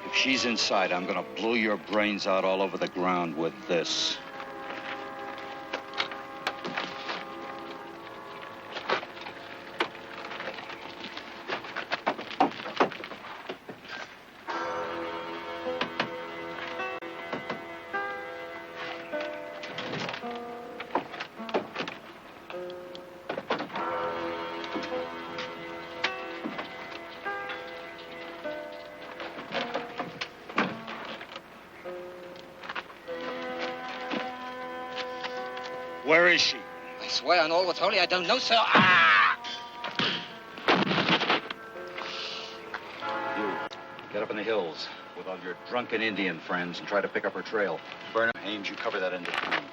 S2: If she's inside, I'm gonna blow your brains out all over the ground with this.
S4: Where is she?
S5: I swear on all what's holy, I don't know, sir. Ah!
S2: You, get up in the hills with all your drunken Indian friends and try to pick up her trail. Burnham, Ames, you cover that end of town.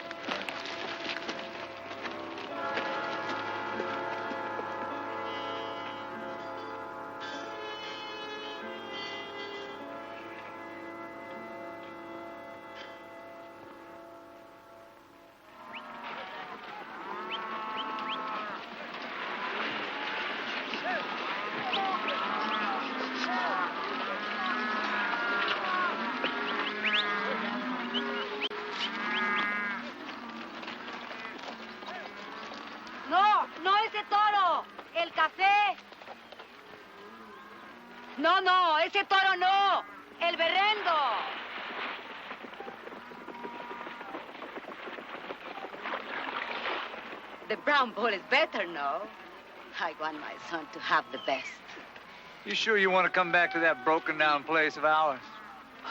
S15: No, no ese toro, el café. No, ese toro no, El berrendo.
S14: The brown ball is better, no? I want my son to have the best.
S9: You sure you want to come back to that broken down place of ours?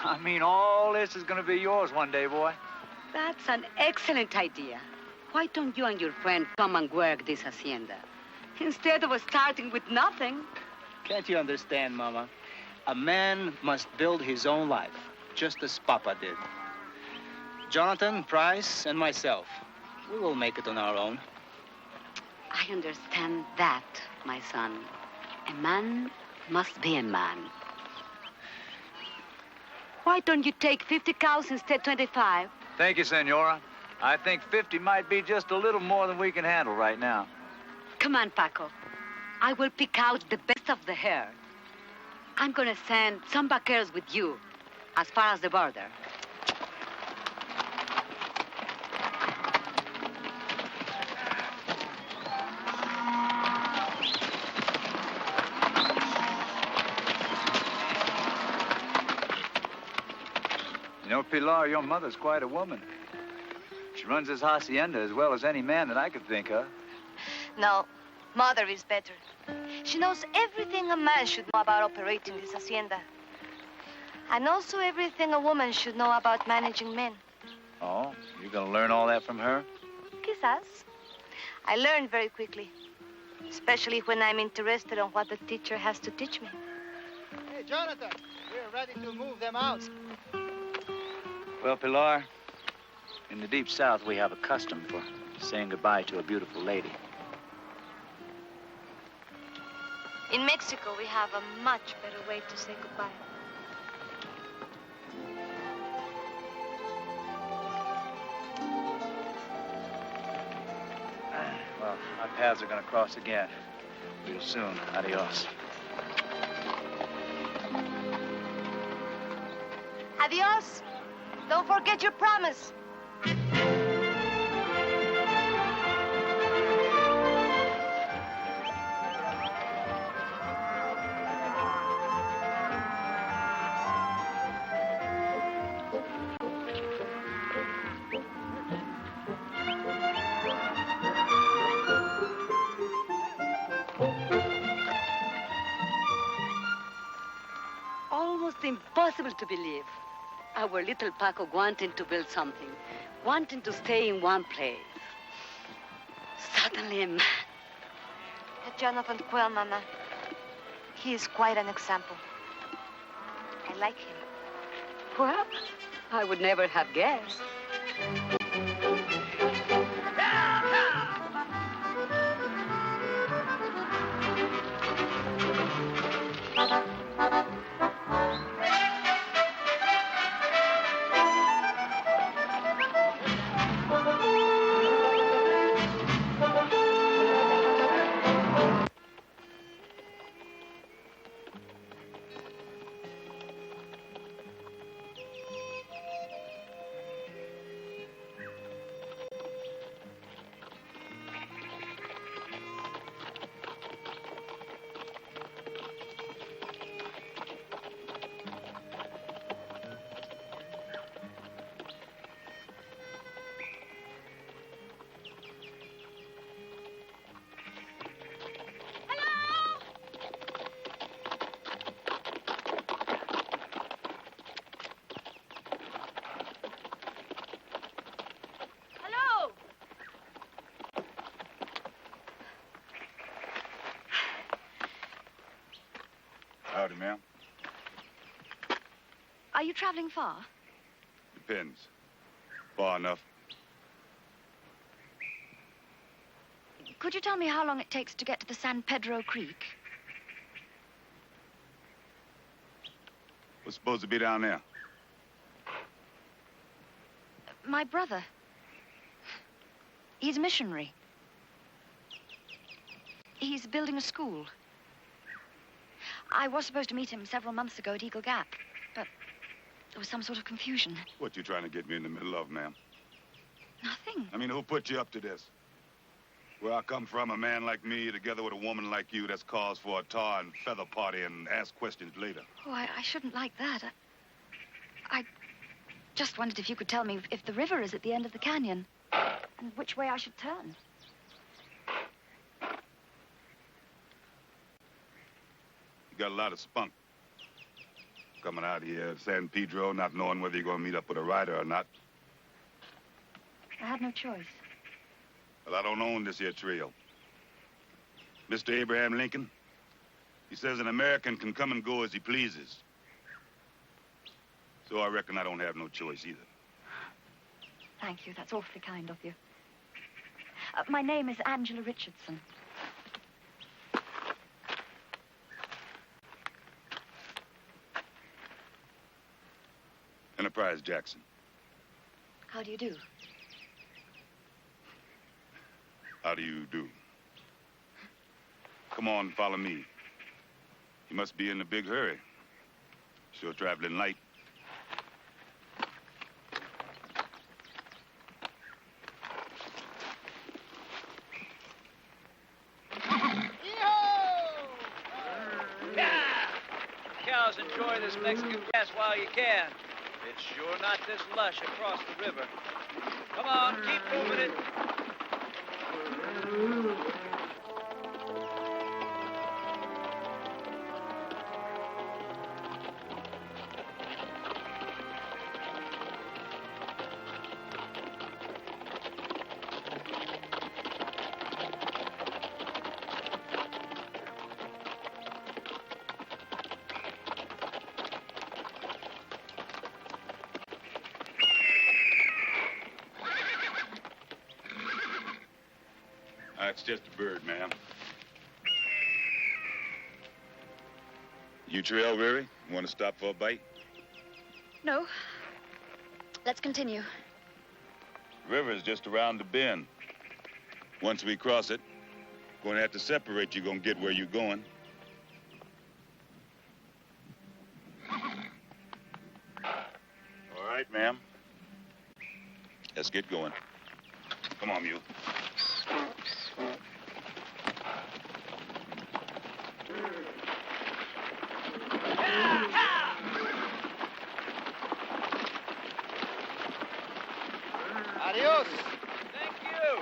S9: I mean, all this is going to be yours one day, boy.
S14: That's an excellent idea. Why don't you and your friend come and work this hacienda? Instead of starting with nothing.
S12: Can't you understand, Mama? A man must build his own life, just as Papa did. Jonathan, Price, and myself, we will make it on our own.
S14: I understand that, my son. A man must be a man. Why don't you take 50 cows instead 25?
S9: Thank you, Senora. I think 50 might be just a little more than we can handle right now.
S14: Come on, Paco. I will pick out the best of the herd. I'm going to send some vaqueros with you as far as the border.
S9: You know, Pilar, your mother's quite a woman. She runs this hacienda as well as any man that I could think of.
S16: No, Mother is better. She knows everything a man should know about operating this hacienda. And also everything a woman should know about managing men.
S9: Oh, you're going to learn all that from her?
S16: Quizás. I learn very quickly. Especially when I'm interested in what the teacher has to teach me.
S17: Hey, Jonathan, we're ready to move them out.
S9: Well, Pilar, in the deep south, we have a custom for saying goodbye to a beautiful lady.
S16: In Mexico, we have a much better way to say goodbye.
S9: Well, our paths are going to cross again. Real soon. Adios.
S16: Adios. Don't forget your promise.
S14: Almost impossible to believe. Our little Paco wanting to build something, wanting to stay in one place. Suddenly a man.
S16: Jonathan Quill, Mama. He is quite an example. I like him.
S14: Well, I would never have guessed.
S1: Howdy, ma'am.
S13: Are you traveling far?
S1: Depends. Far enough.
S13: Could you tell me how long it takes to get to the San Pedro Creek?
S1: What's supposed to be down there?
S13: My brother. He's a missionary. He's building a school. I was supposed to meet him several months ago at Eagle Gap, but there was some sort of confusion.
S1: What you trying to get me in the middle of, ma'am?
S13: Nothing.
S1: I mean, who put you up to this? Where I come from, a man like me, together with a woman like you, that's cause for a tar and feather party and ask questions later.
S13: Oh, I shouldn't like that. I just wondered if you could tell me if the river is at the end of the canyon and which way I should turn.
S1: You got a lot of spunk. Coming out here, San Pedro, not knowing whether you're going to meet up with a rider or not.
S13: I had no choice.
S1: Well, I don't own this here trail. Mr. Abraham Lincoln, he says an American can come and go as he pleases. So I reckon I don't have no choice either.
S13: Thank you. That's awfully kind of you. My name is Angela Richardson.
S1: Enterprise Jackson.
S13: How do you do?
S1: How do you do? Come on, follow me. You must be in a big hurry. Sure traveling light.
S9: Cows enjoy this Mexican grass while you can. It's sure not this lush across the river. Come on, keep moving it.
S1: That's just a bird, ma'am. You trail weary? Want to stop for a bite?
S13: No. Let's continue.
S1: River's just around the bend. Once we cross it, gonna have to separate. You're gonna get where you're going. All right, ma'am. Let's get going. Come on, mule.
S17: Adios.
S9: Thank you.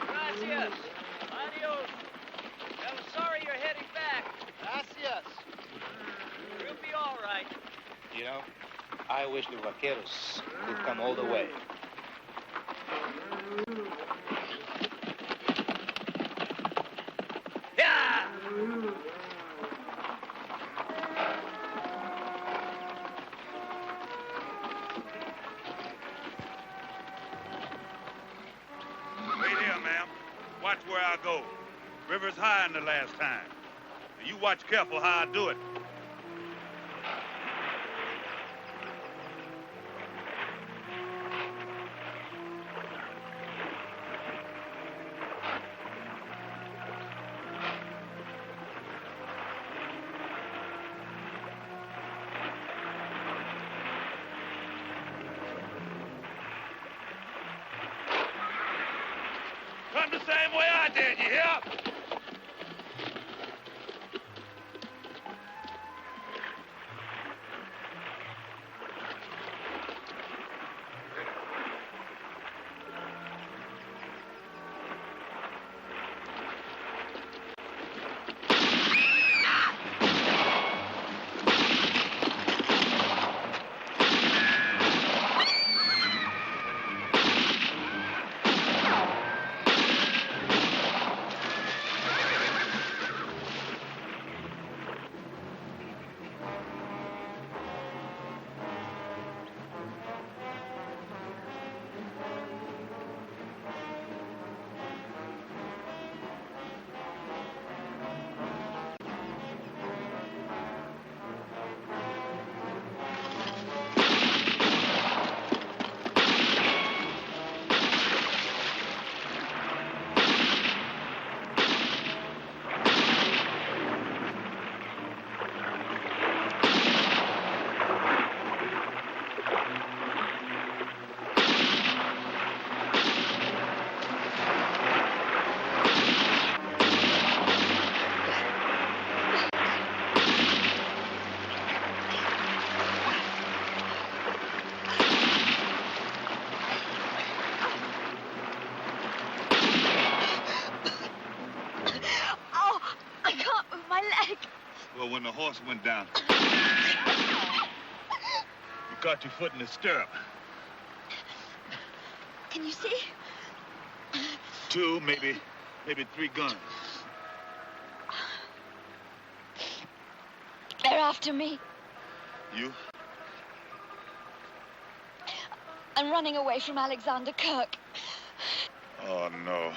S9: Gracias. Adios. I'm sorry you're heading back.
S17: Gracias.
S9: We'll be all right.
S12: You know, I wish the vaqueros could come all the way.
S9: Yeah!
S1: Wait here, ma'am. Watch where I go. River's higher than the last time. Now you watch careful how I do it. Come the same way I did, you hear? when the horse went down. You caught your foot in the stirrup.
S13: Can you see?
S1: 2, maybe 3 guns.
S13: They're after me.
S1: You?
S13: I'm running away from Alexander Kirk.
S1: Oh, no.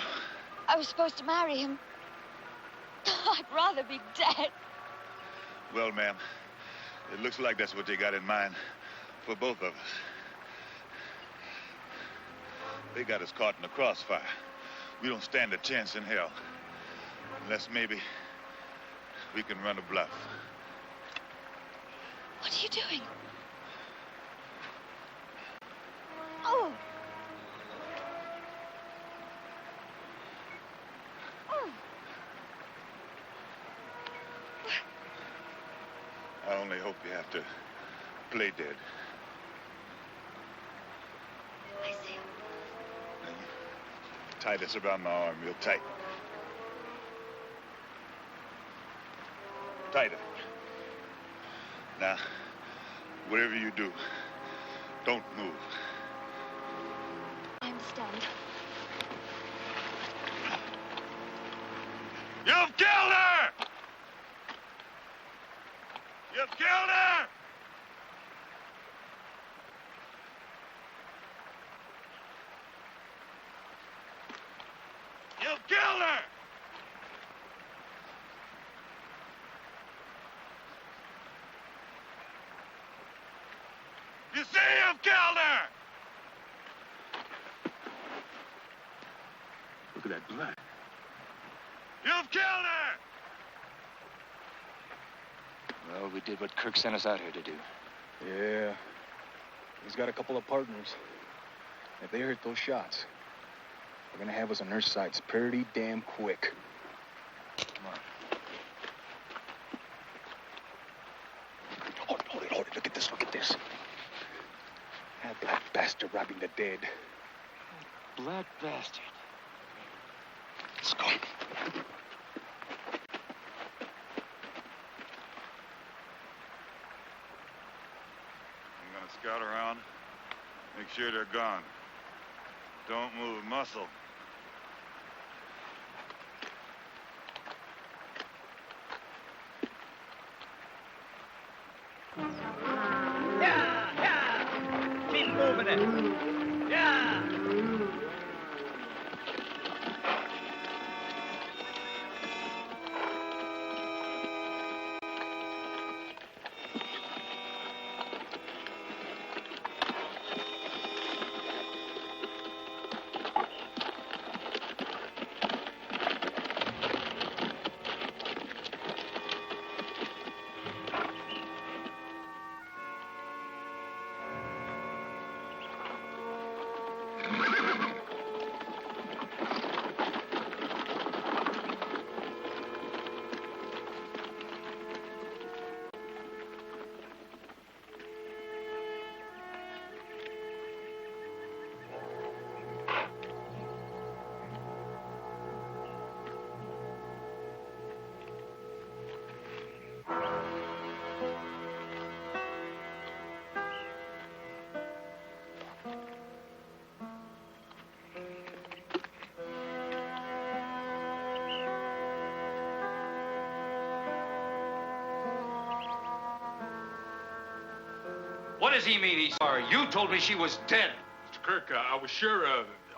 S13: I was supposed to marry him. I'd rather be dead.
S1: Well, ma'am, it looks like that's what they got in mind for both of us. They got us caught in the crossfire. We don't stand a chance in hell. Unless maybe we can run a bluff.
S13: What are you doing? Oh. Oh.
S1: I only hope you have to play dead.
S13: I see.
S1: Now you tie this around my arm real tight. Tighter. Now, whatever you do, don't move.
S13: I understand.
S1: You've killed her! You've killed her! You've killed her! You say you've killed her!
S6: Look at that blood.
S1: You've killed her!
S3: Well, we did what Kirk sent us out here to do.
S18: Yeah. He's got a couple of partners. If they hurt those shots, they're gonna have us on their sights pretty damn quick. Come on. Hold it. Look at this. That black bastard robbing the dead.
S3: Black bastard.
S18: Let's go.
S1: I'm gonna scout around, make sure they're gone. Don't move a muscle.
S9: Keep moving it. Yeah.
S19: What does he mean he's sorry? You told me she was dead.
S4: Mr. Kirk, I was sure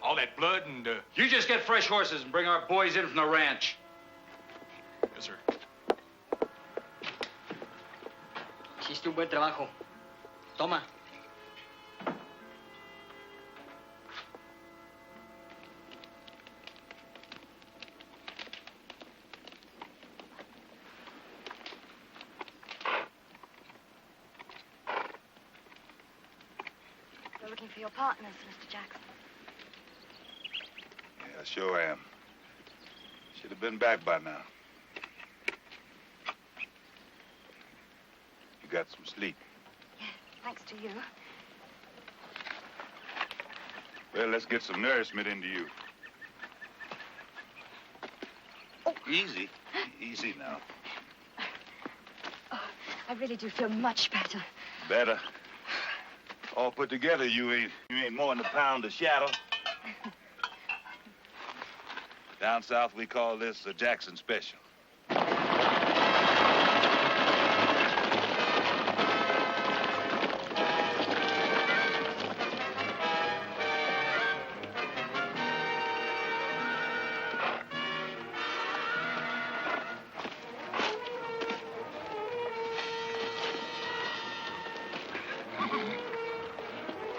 S4: all that blood and...
S19: You just get fresh horses and bring our boys in from the ranch.
S4: Yes, sir.
S20: Hiciste un buen trabajo. Toma.
S13: You're looking for your partners, Mr. Jackson.
S1: Yeah, I sure am. Should have been back by now. You got some sleep.
S13: Yes, thanks to you.
S1: Well, let's get some nourishment into you. Easy. Easy now.
S13: I really do feel much better.
S1: Better. All put together, you ain't more than a pound of shadow. Down south, we call this a Jackson special.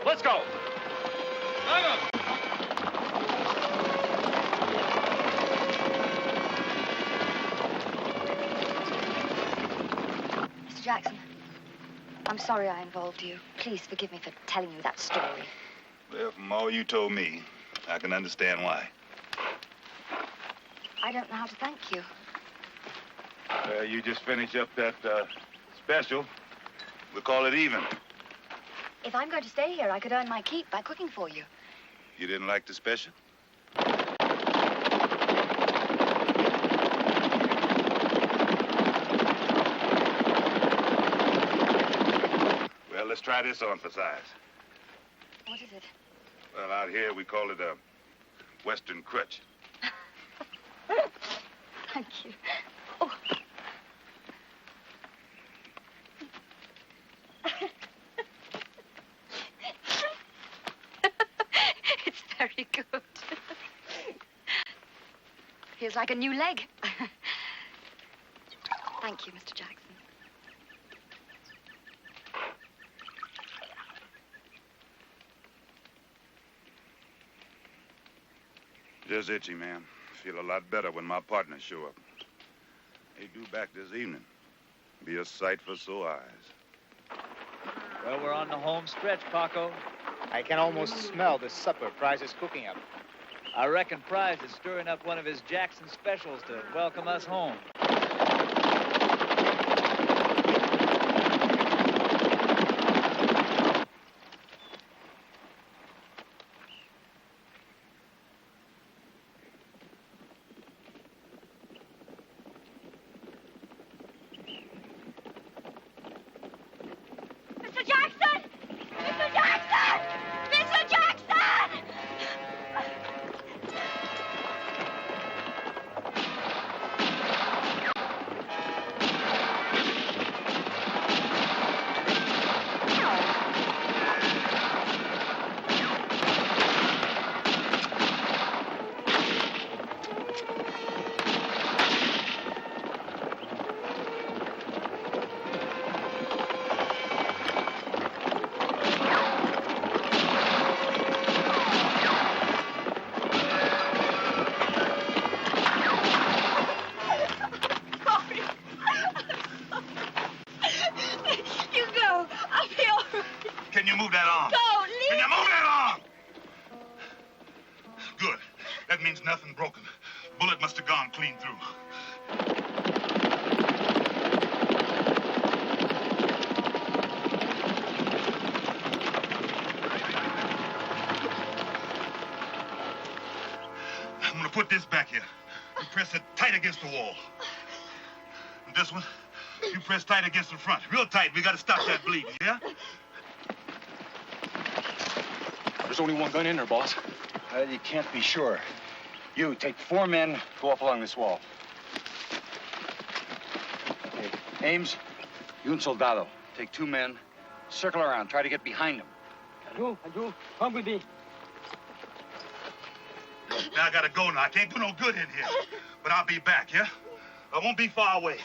S19: Let's go.
S13: Mr. Jackson, I'm sorry I involved you. Please forgive me for telling you that story.
S1: Well, from all you told me, I can understand why.
S13: I don't know how to thank you.
S1: You just finish up that special. We'll call it even.
S13: If I'm going to stay here, I could earn my keep by cooking for you.
S1: You didn't like the special? Well, let's try this on for size.
S13: What is it?
S1: Well, out here we call it a Western crutch.
S13: Thank you. Oh. It's very good. Feels like a new leg. Thank you, Mr. Jackson.
S1: Just itchy, man. Feel a lot better when my partners show up. They due back this evening. Be a sight for sore eyes.
S9: Well, we're on the home stretch, Paco.
S12: I can almost smell the supper Prize is cooking up.
S9: I reckon Prize is stirring up one of his Jackson specials to welcome us home.
S15: Mr. Jackson! Mr. Jackson! Mr. Jackson! You go. I'll be all right.
S1: Can you move that arm?
S15: Go, leave
S1: Can you move
S15: me.
S1: that arm? Good. That means nothing broken. Bullet must have gone clean through. I'm gonna put this back here. You press it tight against the wall. And this one, you press tight against the front. Real tight. We gotta stop that bleeding, yeah?
S18: There's only one gun in there, boss.
S4: You can't be sure. You take 4 men, go up along this wall. Okay, Ames, you and Soldado, take 2 men, circle around, try to get behind them.
S20: You, come with me.
S1: Now I gotta go now. I can't do no good in here. But I'll be back, yeah? I won't be far away.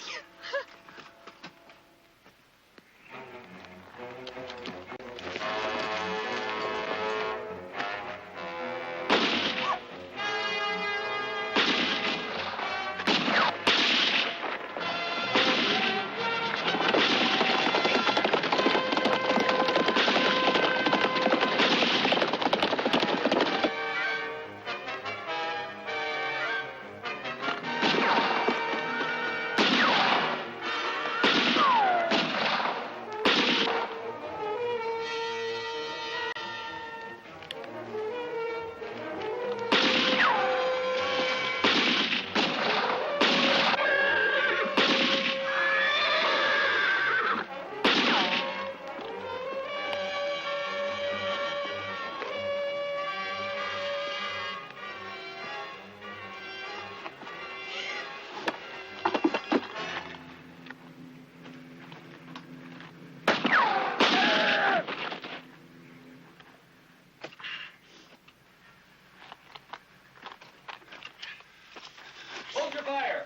S19: fire.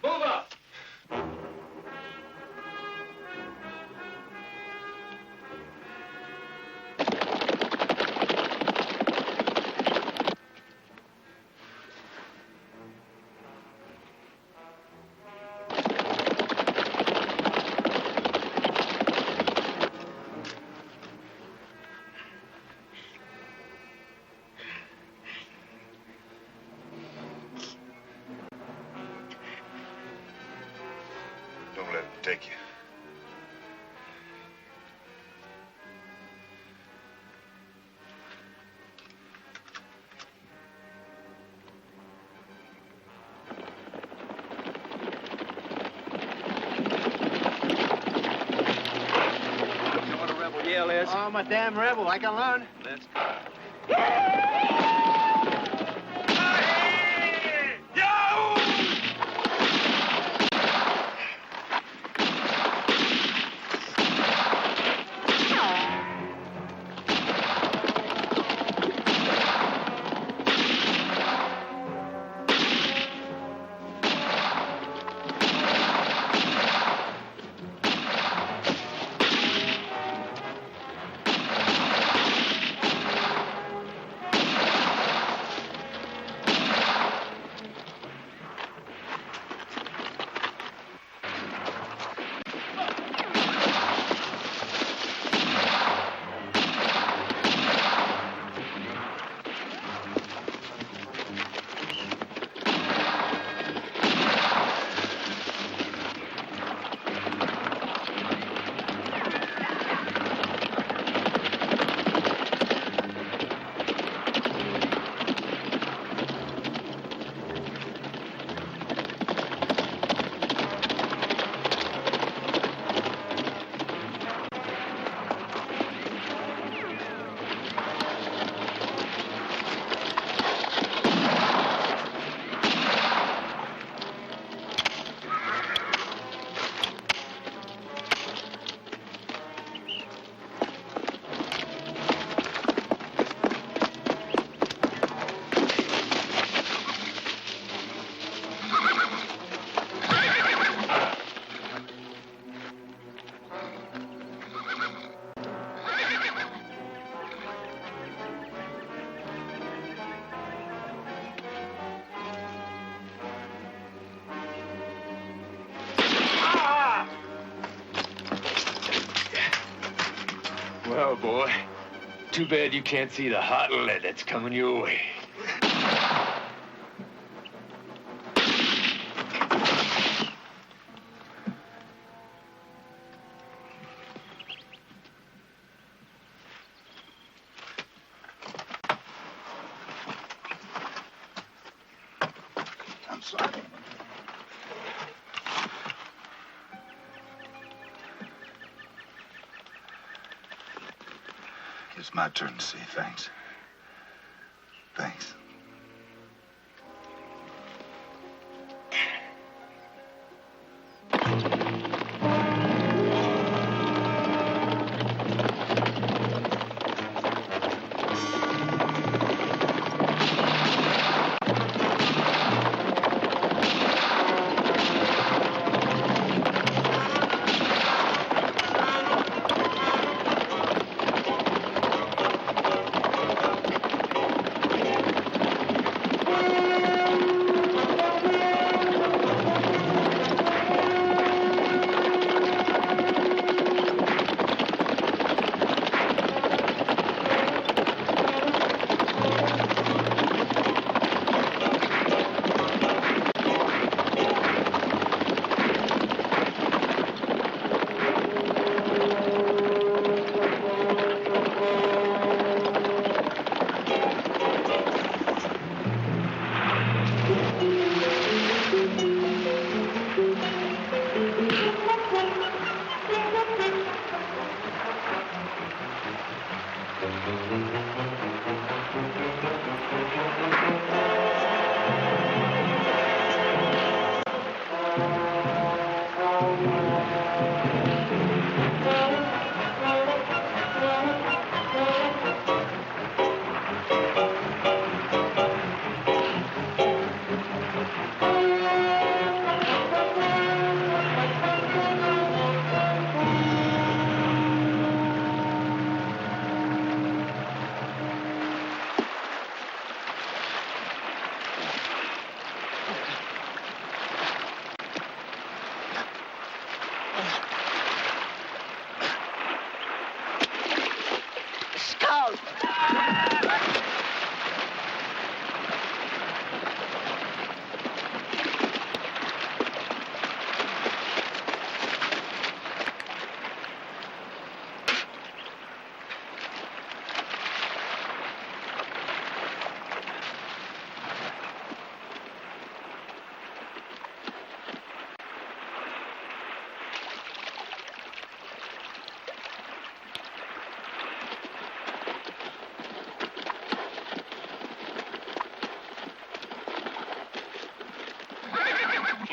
S19: Move up.
S1: Don't let him take you.
S20: You know what a rebel yell is?
S17: Oh, I'm a damn rebel. I can learn.
S20: Let's go.
S4: Well, boy, too bad you can't see the hot lead that's coming your way.
S1: I'm sorry. It's my turn to say thanks. Thanks.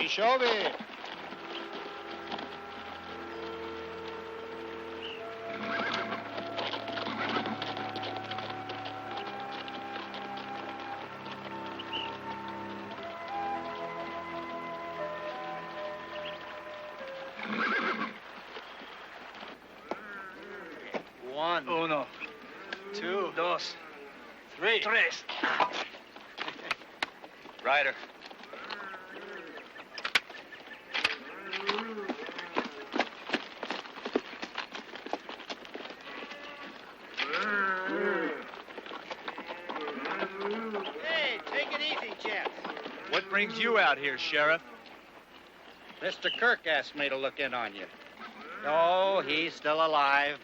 S17: Shelby.
S9: One. Uno. Two. Dos. Three. Tres.
S2: Ryder.
S17: Hey, take it easy, Jeff.
S9: What brings you out here, Sheriff?
S17: Mr. Kirk asked me to look in on you. Oh, he's still alive.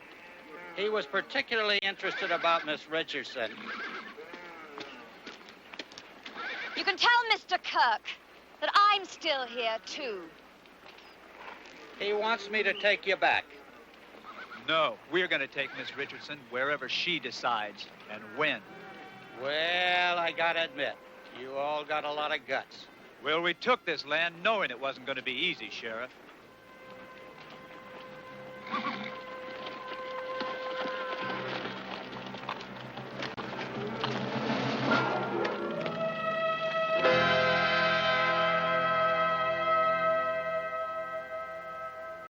S17: He was particularly interested about Miss Richardson.
S13: You can tell Mr. Kirk that I'm still here, too.
S17: He wants me to take you back.
S9: No, we're going to take Miss Richardson wherever she decides and when.
S17: Well, I gotta admit, you all got a lot of guts.
S9: Well, we took this land knowing it wasn't going to be easy, Sheriff.